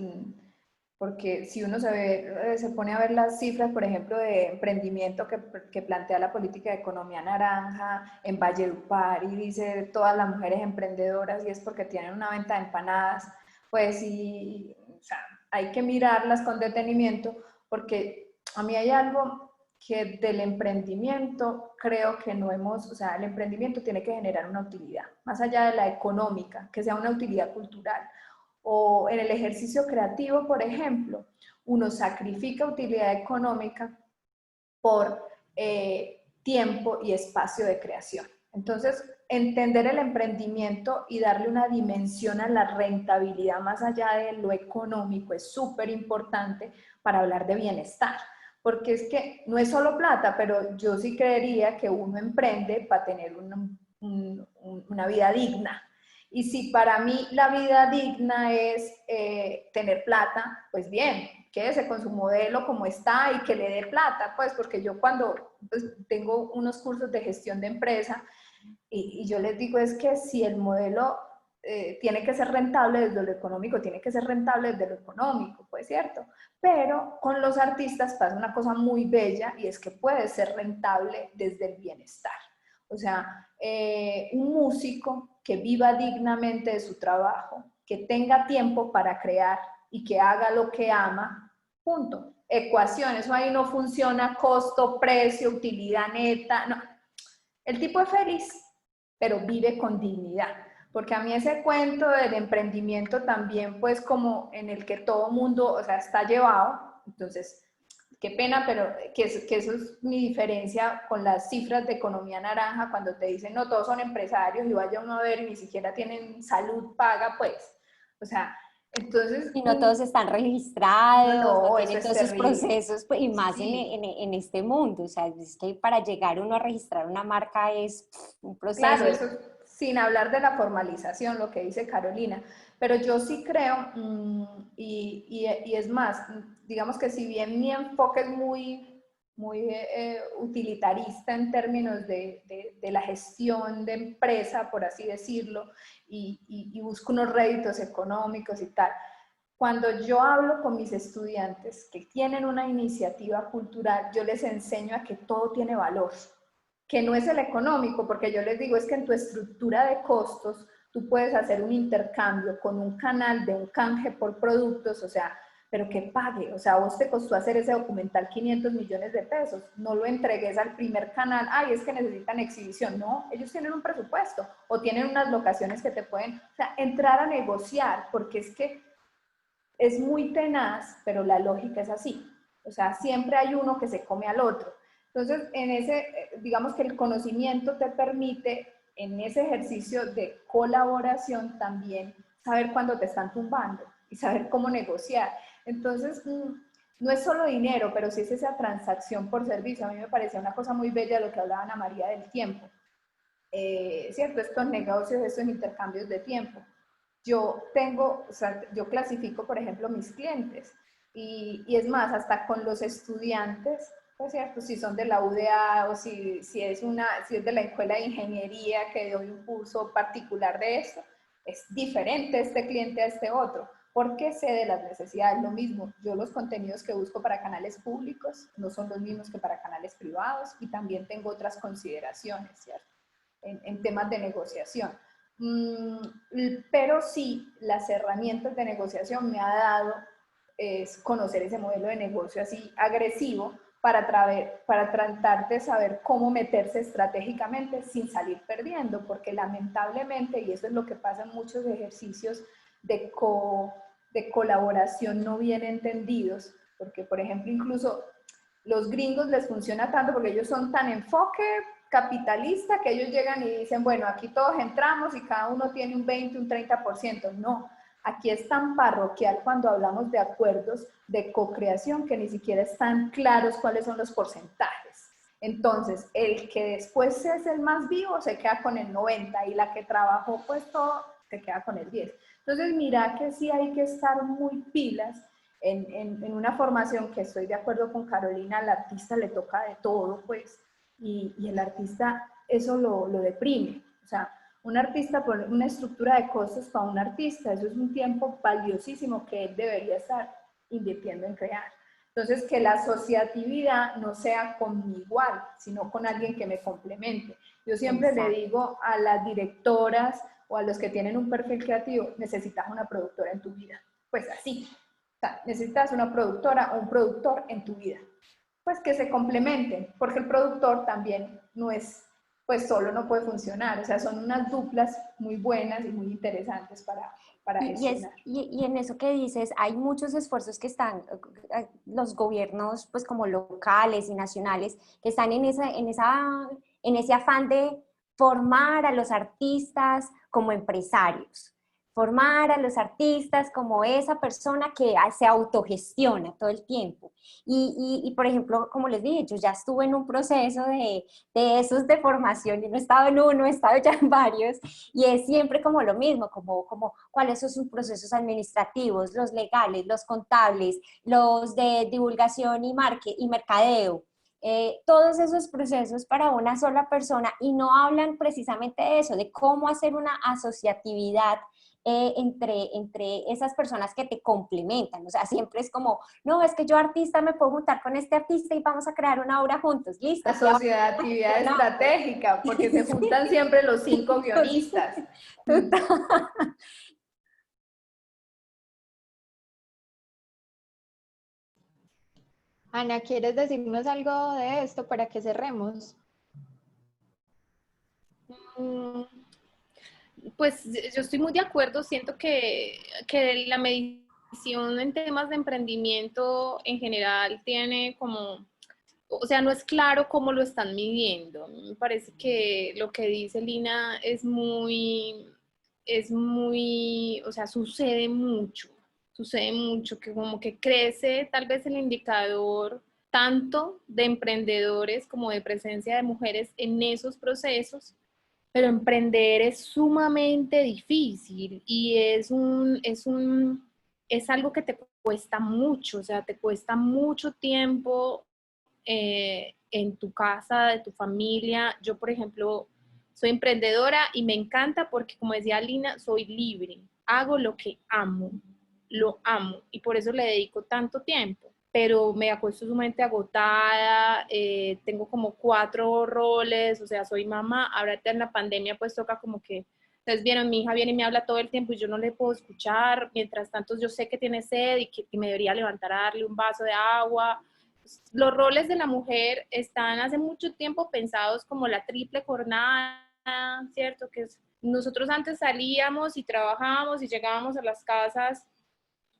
porque si uno se pone a ver las cifras, por ejemplo, de emprendimiento que plantea la política de economía naranja en Valledupar y dice todas las mujeres emprendedoras y es porque tienen una venta de empanadas, pues sí, o sea, hay que mirarlas con detenimiento porque a mí hay algo que del emprendimiento creo que no hemos, o sea, el emprendimiento tiene que generar una utilidad, más allá de la económica, que sea una utilidad cultural. O en el ejercicio creativo, por ejemplo, uno sacrifica utilidad económica por tiempo y espacio de creación. Entonces, entender el emprendimiento y darle una dimensión a la rentabilidad más allá de lo económico es súper importante para hablar de bienestar. Porque es que no es solo plata, pero yo sí creería que uno emprende para tener una vida digna. Y si para mí la vida digna es tener plata, pues bien, quédese con su modelo como está y que le dé plata, pues, porque yo cuando pues, tengo unos cursos de gestión de empresa y yo les digo es que si el modelo tiene que ser rentable desde lo económico, tiene que ser rentable desde lo económico, pues cierto, pero con los artistas pasa una cosa muy bella y es que puede ser rentable desde el bienestar. O sea, un músico que viva dignamente de su trabajo, que tenga tiempo para crear y que haga lo que ama, punto. Ecuación, eso ahí no funciona, costo, precio, utilidad neta, no. El tipo es feliz, pero vive con dignidad. Porque a mí ese cuento del emprendimiento también, pues como en el que todo mundo, o sea, está llevado, entonces, qué pena, pero que eso es mi diferencia con las cifras de economía naranja, cuando te dicen, no, todos son empresarios y vaya uno a ver y ni siquiera tienen salud paga, pues. O sea, entonces... Y no todos están registrados, no eso tienen es todos sus terrible. procesos, pues, y más Sí. en este mundo. O sea, es que para llegar uno a registrar una marca es un proceso. Claro, eso sin hablar de la formalización, lo que dice Carolina. Pero yo sí creo, y es más, digamos que si bien mi enfoque es muy utilitarista en términos de la gestión de empresa, por así decirlo, y busco unos réditos económicos y tal, cuando yo hablo con mis estudiantes que tienen una iniciativa cultural, yo les enseño a que todo tiene valor, que no es el económico, porque yo les digo es que en tu estructura de costos tú puedes hacer un intercambio con un canal de un canje por productos, o sea, pero que pague, o sea, a vos te costó hacer ese documental 500 millones de pesos, no lo entregues al primer canal, ay, es que necesitan exhibición, no, ellos tienen un presupuesto o tienen unas locaciones que te pueden, o sea, entrar a negociar, porque es que es muy tenaz, pero la lógica es así, o sea, siempre hay uno que se come al otro. Entonces, en ese, digamos que el conocimiento te permite, en ese ejercicio de colaboración también, saber cuándo te están tumbando y saber cómo negociar. Entonces, no es solo dinero, pero sí es esa transacción por servicio. A mí me parecía una cosa muy bella lo que hablaba Ana María del tiempo. ¿Cierto? Estos negocios, estos intercambios de tiempo. Yo tengo, o sea, yo clasifico, por ejemplo, mis clientes y es más, hasta con los estudiantes, pues cierto, si son de la UDA o si es de la escuela de ingeniería que doy un curso particular de esto, es diferente este cliente a este otro, porque sé de las necesidades. Lo mismo, yo los contenidos que busco para canales públicos no son los mismos que para canales privados y también tengo otras consideraciones, ¿cierto? En temas de negociación. Pero sí, las herramientas de negociación me ha dado es conocer ese modelo de negocio así agresivo para tratar de saber cómo meterse estratégicamente sin salir perdiendo, porque lamentablemente, y eso es lo que pasa en muchos ejercicios de colaboración no bien entendidos, porque por ejemplo incluso los gringos les funciona tanto porque ellos son tan enfoque capitalista que ellos llegan y dicen, bueno, aquí todos entramos y cada uno tiene un 20, un 30%. No, aquí es tan parroquial cuando hablamos de acuerdos de co-creación que ni siquiera están claros cuáles son los porcentajes. Entonces, el que después es el más vivo se queda con el 90 y la que trabajó pues todo se queda con el 10. Entonces, mira que sí hay que estar muy pilas en una formación que estoy de acuerdo con Carolina, al artista le toca de todo, pues, y el artista eso lo deprime. O sea, un artista, por una estructura de costos para un artista, eso es un tiempo valiosísimo que él debería estar invirtiendo en crear. Entonces, que la asociatividad no sea con mi igual, sino con alguien que me complemente. Yo siempre le digo a las directoras o a los que tienen un perfil creativo, necesitas una productora en tu vida. Pues así. O sea, necesitas una productora o un productor en tu vida. Pues que se complementen, porque el productor también no es, pues solo no puede funcionar. O sea, son unas duplas muy buenas y muy interesantes para gestionar. Y en eso que dices, hay muchos esfuerzos que están, los gobiernos pues como locales y nacionales, que están en ese afán de formar a los artistas como empresarios, formar a los artistas como esa persona que se autogestiona todo el tiempo. Y, por ejemplo, como les dije, yo ya estuve en un proceso de esos de formación, y no he estado en uno, he estado ya en varios, y es siempre como lo mismo, como cuáles son sus procesos administrativos, los legales, los contables, los de divulgación y mercadeo. Todos esos procesos para una sola persona, y no hablan precisamente de eso, de cómo hacer una asociatividad entre esas personas que te complementan. O sea, siempre es como, no, es que yo artista me puedo juntar con este artista y vamos a crear una obra juntos, listo. Asociatividad estratégica, porque se juntan siempre los 5 guionistas. Ana, ¿quieres decirnos algo de esto para que cerremos? Mm, Pues yo estoy muy de acuerdo, siento que la medición en temas de emprendimiento en general tiene como, o sea, no es claro cómo lo están midiendo. Me parece que lo que dice Lina es muy, o sea, sucede mucho, que como que crece tal vez el indicador tanto de emprendedores como de presencia de mujeres en esos procesos, pero emprender es sumamente difícil y es algo que te cuesta mucho, o sea, te cuesta mucho tiempo en tu casa, de tu familia. Yo, por ejemplo, soy emprendedora y me encanta porque, como decía Lina, soy libre, hago lo que amo, lo amo y por eso le dedico tanto tiempo, pero me acuesto sumamente agotada, tengo como 4 roles, o sea, soy mamá, ahorita en la pandemia pues toca como que, entonces vieron, mi hija viene y me habla todo el tiempo y yo no le puedo escuchar, mientras tanto yo sé que tiene sed y que me debería levantar a darle un vaso de agua. Los roles de la mujer están hace mucho tiempo pensados como la triple jornada, ¿cierto? Que nosotros antes salíamos y trabajábamos y llegábamos a las casas,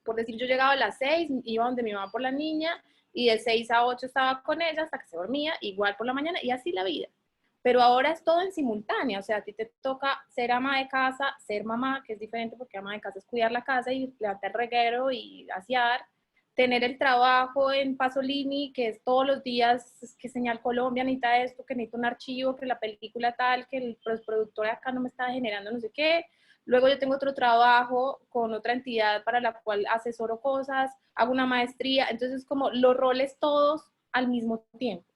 por decir, yo llegaba a las 6, iba donde mi mamá por la niña, y de 6 a 8 estaba con ella hasta que se dormía, igual por la mañana, y así la vida. Pero ahora es todo en simultánea, o sea, a ti te toca ser ama de casa, ser mamá, que es diferente porque ama de casa es cuidar la casa y levantar el reguero y asear, tener el trabajo en Pasolini, que es todos los días, que Señal Colombia necesita esto, que necesita un archivo, que la película tal, que el productor acá no me está generando no sé qué. Luego yo tengo otro trabajo con otra entidad para la cual asesoro cosas, hago una maestría, entonces como los roles todos al mismo tiempo.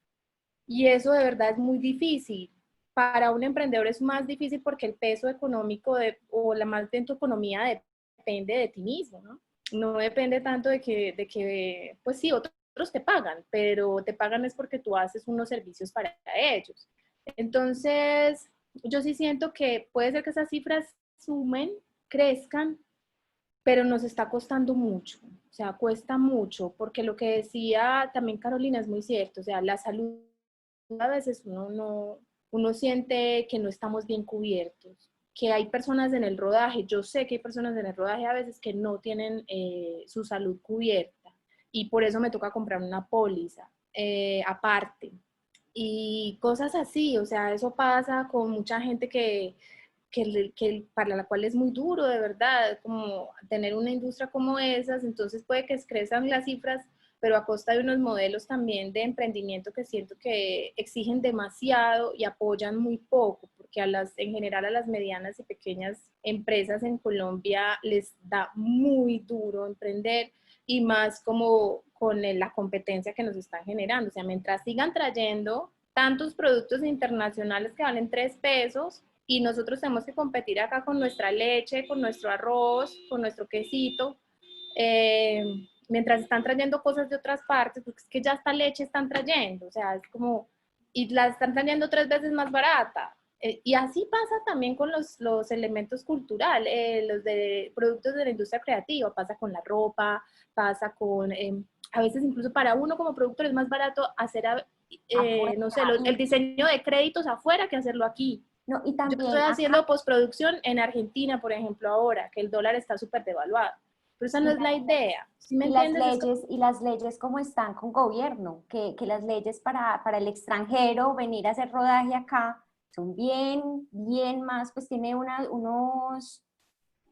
Y eso de verdad es muy difícil. Para un emprendedor es más difícil porque el peso económico o la más de tu economía depende de ti mismo, ¿no? No depende tanto de que pues sí, otros te pagan, pero te pagan es porque tú haces unos servicios para ellos. Entonces, yo sí siento que puede ser que esas cifras sumen, crezcan, pero nos está costando mucho, o sea, cuesta mucho, porque lo que decía también Carolina es muy cierto, o sea, la salud a veces uno siente que no estamos bien cubiertos, que hay personas en el rodaje, yo sé que hay personas en el rodaje a veces que no tienen su salud cubierta y por eso me toca comprar una póliza aparte y cosas así, o sea, eso pasa con mucha gente que para la cual es muy duro, de verdad, como tener una industria como esas, entonces puede que crezcan las cifras, pero a costa de unos modelos también de emprendimiento que siento que exigen demasiado y apoyan muy poco, porque en general a las medianas y pequeñas empresas en Colombia les da muy duro emprender y más como con la competencia que nos están generando, o sea, mientras sigan trayendo tantos productos internacionales que valen 3 pesos, y nosotros tenemos que competir acá con nuestra leche, con nuestro arroz, con nuestro quesito, mientras están trayendo cosas de otras partes, porque es que ya esta leche están trayendo, o sea, es como, y la están trayendo 3 veces más barata. Y así pasa también con los elementos culturales, los de productos de la industria creativa, pasa con la ropa, pasa con, a veces incluso para uno como productor es más barato hacer, Afuera. no sé, el diseño de créditos afuera que hacerlo aquí. No, y Yo también estoy acá, haciendo postproducción en Argentina, por ejemplo, ahora, que el dólar está súper devaluado. Pero esa no y es la idea. ¿Sí me Y las entiendes? leyes, y las leyes como están con gobierno, que las leyes para el extranjero venir a hacer rodaje acá son bien más, pues tiene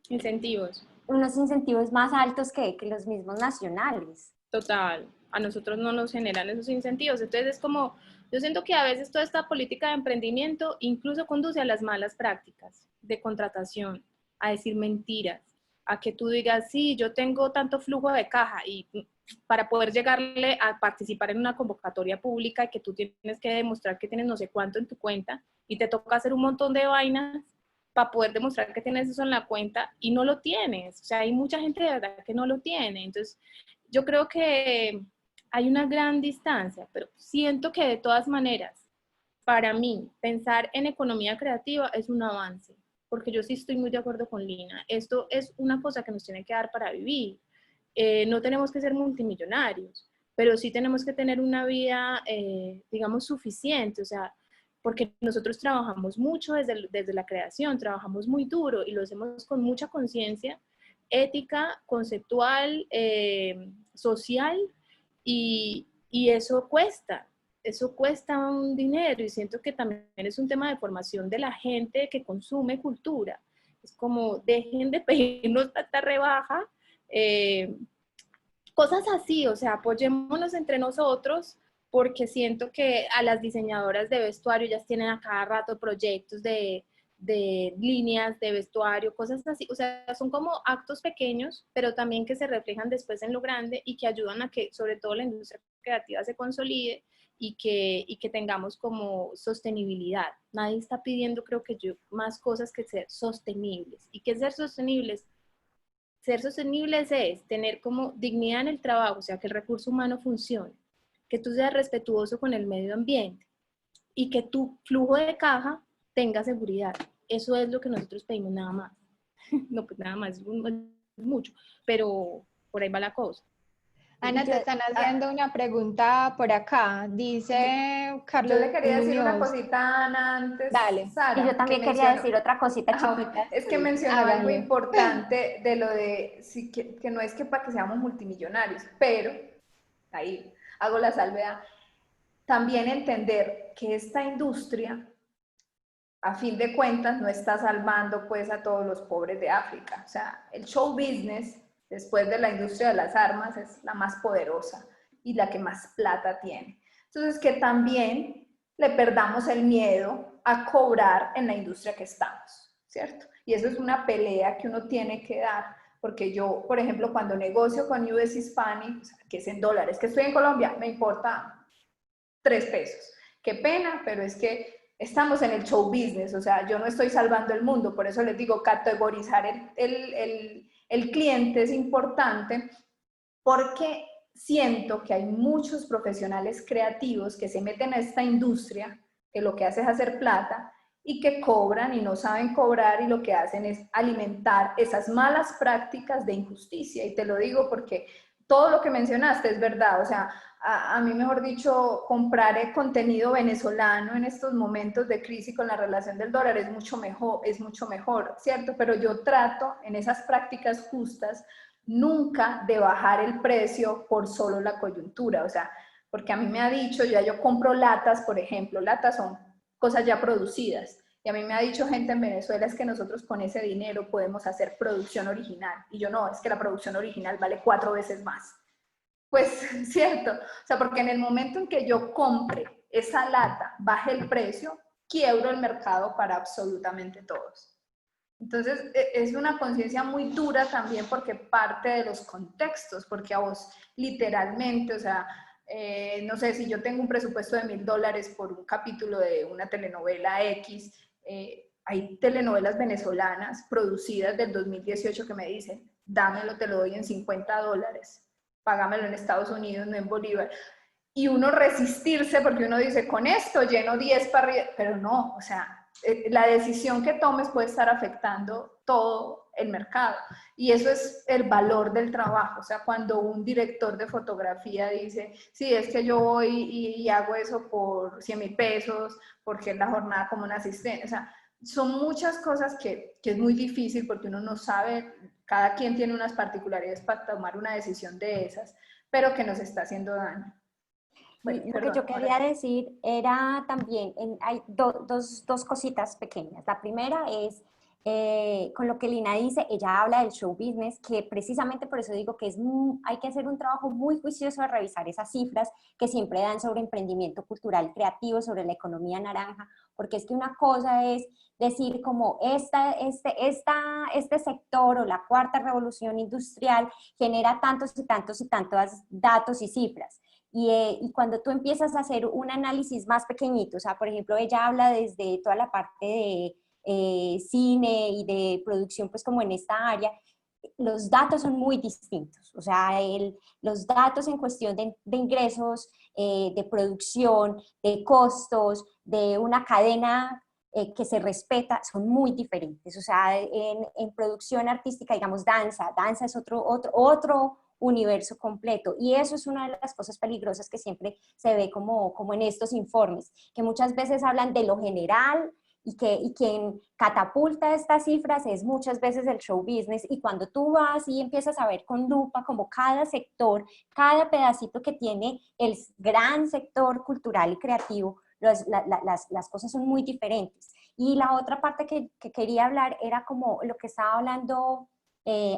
Incentivos, unos incentivos más altos que los mismos nacionales. total. A nosotros no nos generan esos incentivos. Entonces es como, yo siento que a veces toda esta política de emprendimiento incluso conduce a las malas prácticas de contratación, a decir mentiras, a que tú digas, sí, yo tengo tanto flujo de caja y para poder llegarle a participar en una convocatoria pública y que tú tienes que demostrar que tienes no sé cuánto en tu cuenta y te toca hacer un montón de vainas para poder demostrar que tienes eso en la cuenta y no lo tienes. O sea, hay mucha gente de verdad que no lo tiene. Entonces, yo creo que hay una gran distancia, pero siento que de todas maneras, para mí, pensar en economía creativa es un avance, porque yo sí estoy muy de acuerdo con Lina. Esto es una cosa que nos tiene que dar para vivir. No tenemos que ser multimillonarios, pero sí tenemos que tener una vida, digamos, suficiente, o sea, porque nosotros trabajamos mucho desde la creación, trabajamos muy duro y lo hacemos con mucha conciencia ética, conceptual, social, y eso cuesta un dinero y siento que también es un tema de formación de la gente que consume cultura. Es como, dejen de pedirnos tanta rebaja, eh, cosas así, o sea, apoyémonos entre nosotros porque siento que a las diseñadoras de vestuario ellas tienen a cada rato proyectos de líneas de vestuario, cosas así, o sea, son como actos pequeños, pero también que se reflejan después en lo grande y que ayudan a que sobre todo la industria creativa se consolide y que tengamos como sostenibilidad. Nadie está pidiendo, creo que yo, más cosas que ser sostenibles. ¿Y qué es ser sostenibles? Ser sostenibles es tener como dignidad en el trabajo, o sea, que el recurso humano funcione, que tú seas respetuoso con el medio ambiente y que tu flujo de caja tenga seguridad. Eso es lo que nosotros pedimos nada más. No, pues nada más, es mucho, pero por ahí va la cosa. Ana, te están haciendo una pregunta por acá. Dice Yo Carlos le quería decir una Muñoz. cosita a Ana antes, Dale. Y yo Sara, que también quería mencionó, decir otra cosita chiquita. es que mencionó algo Háganle. importante de lo de, sí, que no es que para que seamos multimillonarios, pero, ahí hago la salvedad, también entender que esta industria, a fin de cuentas, no está salvando pues a todos los pobres de África. O sea, el show business, después de la industria de las armas, es la más poderosa y la que más plata tiene. Entonces, que también le perdamos el miedo a cobrar en la industria que estamos, ¿cierto? Y eso es una pelea que uno tiene que dar, porque yo, por ejemplo, cuando negocio con US Hispanic, o sea, que es en dólares, que estoy en Colombia, me importa 3 pesos. Qué pena, pero es que estamos en el show business, o sea, yo no estoy salvando el mundo, por eso les digo, categorizar el cliente es importante, porque siento que hay muchos profesionales creativos que se meten a esta industria, que lo que hace es hacer plata, y que cobran y no saben cobrar y lo que hacen es alimentar esas malas prácticas de injusticia. Y te lo digo porque todo lo que mencionaste es verdad, o sea, a mí, mejor dicho, comprar contenido venezolano en estos momentos de crisis con la relación del dólar es mucho mejor, ¿cierto? Pero yo trato en esas prácticas justas nunca de bajar el precio por solo la coyuntura, o sea, porque a mí me ha dicho, yo compro latas, por ejemplo, latas son cosas ya producidas, y a mí me ha dicho gente en Venezuela es que nosotros con ese dinero podemos hacer producción original, y yo no, es que la producción original vale 4 veces más. Pues, cierto, o sea, porque en el momento en que yo compre esa lata, baje el precio, quiebro el mercado para absolutamente todos. Entonces, es una conciencia muy dura también porque parte de los contextos, porque a vos literalmente, o sea, no sé, si yo tengo un presupuesto de $1000 por un capítulo de una telenovela X, hay telenovelas venezolanas producidas del 2018 que me dicen, dámelo, te lo doy en $50, págamelo en Estados Unidos, no en Bolívar. Y uno resistirse porque uno dice, con esto lleno 10 para arriba, pero no, o sea, la decisión que tomes puede estar afectando todo el mercado. Y eso es el valor del trabajo. O sea, cuando un director de fotografía dice, sí, es que yo voy y hago eso por 100,000 pesos, porque es la jornada como un asistente. O sea, son muchas cosas que es muy difícil porque uno no sabe, cada quien tiene unas particularidades para tomar una decisión de esas, pero que nos está haciendo daño. Bueno, Lo que perdón, yo quería decir era también, hay dos cositas pequeñas. La primera es con lo que Lina dice, ella habla del show business, que precisamente por eso digo que hay que hacer un trabajo muy juicioso de revisar esas cifras que siempre dan sobre emprendimiento cultural creativo, sobre la economía naranja, porque es que una cosa es decir como este sector o la cuarta revolución industrial genera tantos y tantos y tantos datos y cifras. Y cuando tú empiezas a hacer un análisis más pequeñito, o sea, por ejemplo, ella habla desde toda la parte de cine y de producción, pues como en esta área, los datos son muy distintos. O sea, los datos en cuestión de ingresos, de producción, de costos, de una cadena que se respeta, son muy diferentes. O sea, en producción artística, digamos, danza es otro universo completo. Y eso es una de las cosas peligrosas que siempre se ve como en estos informes, que muchas veces hablan de lo general, y quien catapulta estas cifras es muchas veces el show business, y cuando tú vas y empiezas a ver con lupa como cada sector, cada pedacito que tiene el gran sector cultural y creativo, las cosas son muy diferentes. Y la otra parte que quería hablar era como lo que estaba hablando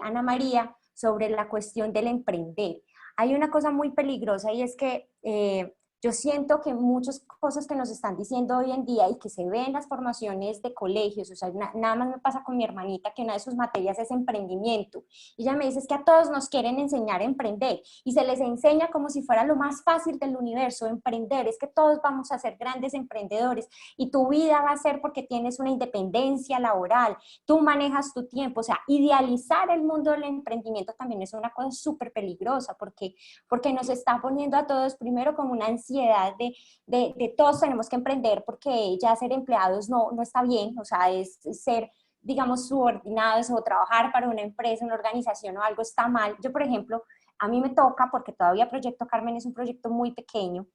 Ana María sobre la cuestión del emprender. Hay una cosa muy peligrosa y es que yo siento que muchas cosas que nos están diciendo hoy en día y que se ven en las formaciones de colegios, o sea, nada más me pasa con mi hermanita que una de sus materias es emprendimiento. Y ella me dice es que a todos nos quieren enseñar a emprender y se les enseña como si fuera lo más fácil del universo, emprender, es que todos vamos a ser grandes emprendedores y tu vida va a ser porque tienes una independencia laboral, tú manejas tu tiempo, o sea, idealizar el mundo del emprendimiento también es una cosa súper peligrosa porque nos está poniendo a todos primero como una ansiedad de todos tenemos que emprender porque ya ser empleados no está bien, o sea, es ser, digamos, subordinados o trabajar para una empresa, una organización o algo está mal. Yo, por ejemplo, a mí me toca, porque todavía Proyecto Carmen es un proyecto muy pequeño,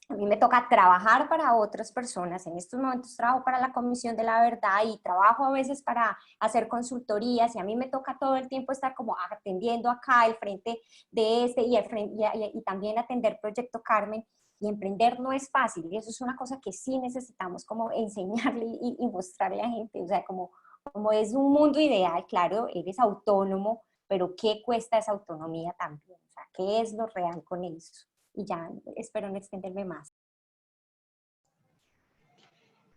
a mí me toca trabajar para otras personas. En estos momentos trabajo para la Comisión de la Verdad y trabajo a veces para hacer consultorías y a mí me toca todo el tiempo estar como atendiendo acá el frente de y también atender Proyecto Carmen. Y emprender no es fácil y eso es una cosa que sí necesitamos como enseñarle y mostrarle a la gente. O sea, como es un mundo ideal, claro, eres autónomo, pero ¿qué cuesta esa autonomía también? O sea, ¿qué es lo real con eso? Y ya espero no extenderme más.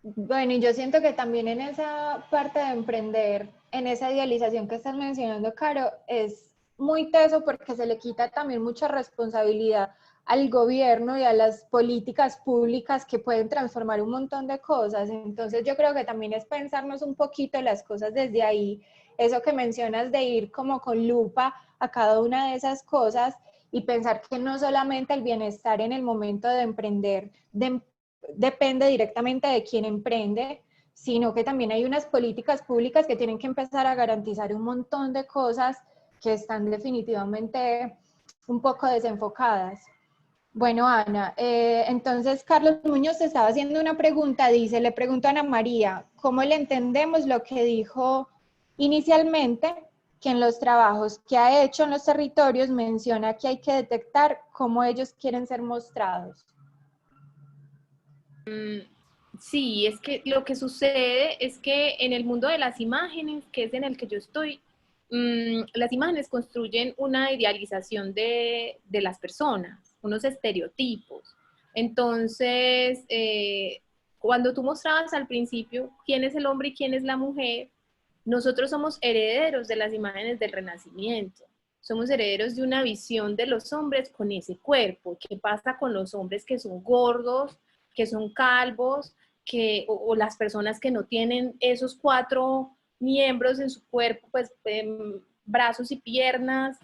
Bueno, y yo siento que también en esa parte de emprender, en esa idealización que estás mencionando, Caro, es muy teso porque se le quita también mucha responsabilidad al gobierno y a las políticas públicas que pueden transformar un montón de cosas. Entonces yo creo que también es pensarnos un poquito las cosas desde ahí, eso que mencionas de ir como con lupa a cada una de esas cosas y pensar que no solamente el bienestar en el momento de emprender depende directamente de quien emprende, sino que también hay unas políticas públicas que tienen que empezar a garantizar un montón de cosas que están definitivamente un poco desenfocadas. Bueno, Ana, entonces Carlos Muñoz te estaba haciendo una pregunta, dice, le pregunto a Ana María, ¿cómo le entendemos lo que dijo inicialmente, que en los trabajos que ha hecho en los territorios menciona que hay que detectar cómo ellos quieren ser mostrados? Sí, es que lo que sucede es que en el mundo de las imágenes, que es en el que yo estoy, las imágenes construyen una idealización de las personas, unos estereotipos. Entonces, cuando tú mostrabas al principio quién es el hombre y quién es la mujer, nosotros somos herederos de las imágenes del Renacimiento. Somos herederos de una visión de los hombres con ese cuerpo. ¿Qué pasa con los hombres que son gordos, que son calvos, o las personas que no tienen esos 4 miembros en su cuerpo, pues brazos y piernas?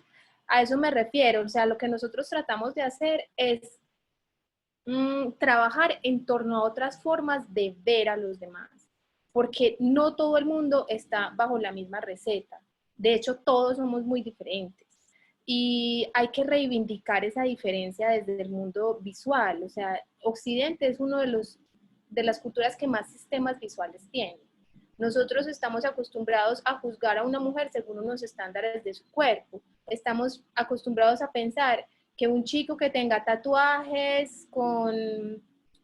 A eso me refiero. O sea, lo que nosotros tratamos de hacer es trabajar en torno a otras formas de ver a los demás, porque no todo el mundo está bajo la misma receta. De hecho, todos somos muy diferentes. Y hay que reivindicar esa diferencia desde el mundo visual. O sea, Occidente es uno de las culturas que más sistemas visuales tiene. Nosotros estamos acostumbrados a juzgar a una mujer según unos estándares de su cuerpo. Estamos acostumbrados a pensar que un chico que tenga tatuajes con,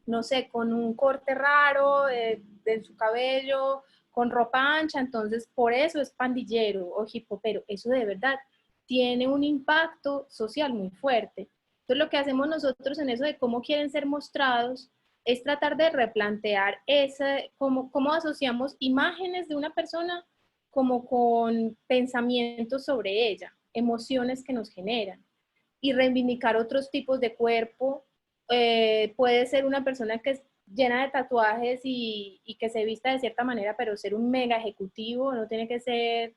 no sé, con un corte raro de su cabello, con ropa ancha, entonces por eso es pandillero o hip hopero. Eso de verdad tiene un impacto social muy fuerte. Entonces lo que hacemos nosotros en eso de cómo quieren ser mostrados es tratar de replantear cómo asociamos imágenes de una persona como con pensamientos sobre ella, emociones que nos generan, y reivindicar otros tipos de cuerpo. Puede ser una persona que es llena de tatuajes y que se vista de cierta manera, pero ser un mega ejecutivo, no tiene que ser,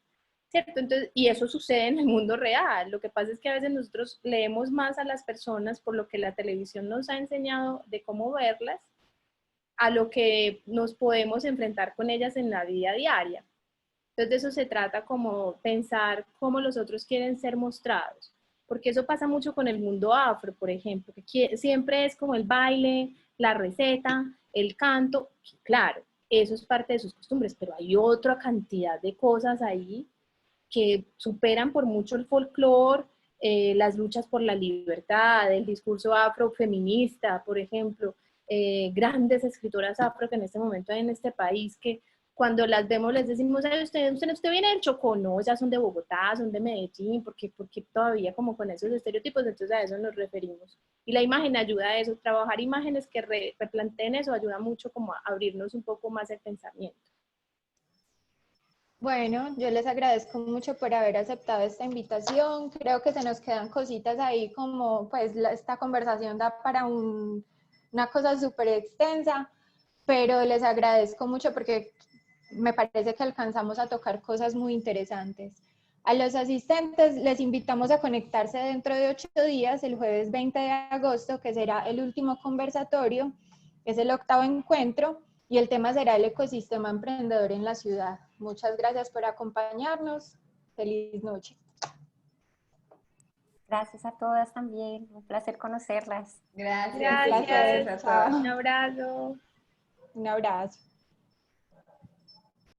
¿cierto? Entonces, y eso sucede en el mundo real. Lo que pasa es que a veces nosotros leemos más a las personas por lo que la televisión nos ha enseñado de cómo verlas, a lo que nos podemos enfrentar con ellas en la vida diaria. Entonces de eso se trata, como pensar cómo los otros quieren ser mostrados, porque eso pasa mucho con el mundo afro, por ejemplo, que siempre es como el baile, la receta, el canto, que claro, eso es parte de sus costumbres, pero hay otra cantidad de cosas ahí que superan por mucho el folclore, las luchas por la libertad, el discurso afrofeminista, por ejemplo, grandes escritoras afro que en este momento hay en este país, que cuando las vemos les decimos, ay, usted viene del Chocó, no, ya son de Bogotá, son de Medellín, porque todavía como con esos estereotipos, entonces a eso nos referimos. Y la imagen ayuda a eso, trabajar imágenes que replanteen eso ayuda mucho como a abrirnos un poco más el pensamiento. Bueno, yo les agradezco mucho por haber aceptado esta invitación. Creo que se nos quedan cositas ahí como, pues, esta conversación da para una cosa súper extensa, pero les agradezco mucho porque me parece que alcanzamos a tocar cosas muy interesantes. A los asistentes les invitamos a conectarse dentro de 8 días, el jueves 20 de agosto, que será el último conversatorio, es el 8º encuentro, y el tema será el ecosistema emprendedor en la ciudad. Muchas gracias por acompañarnos. Feliz noche. Gracias a todas también, un placer conocerlas. Gracias. Gracias. Gracias a todos. Un abrazo. Un abrazo.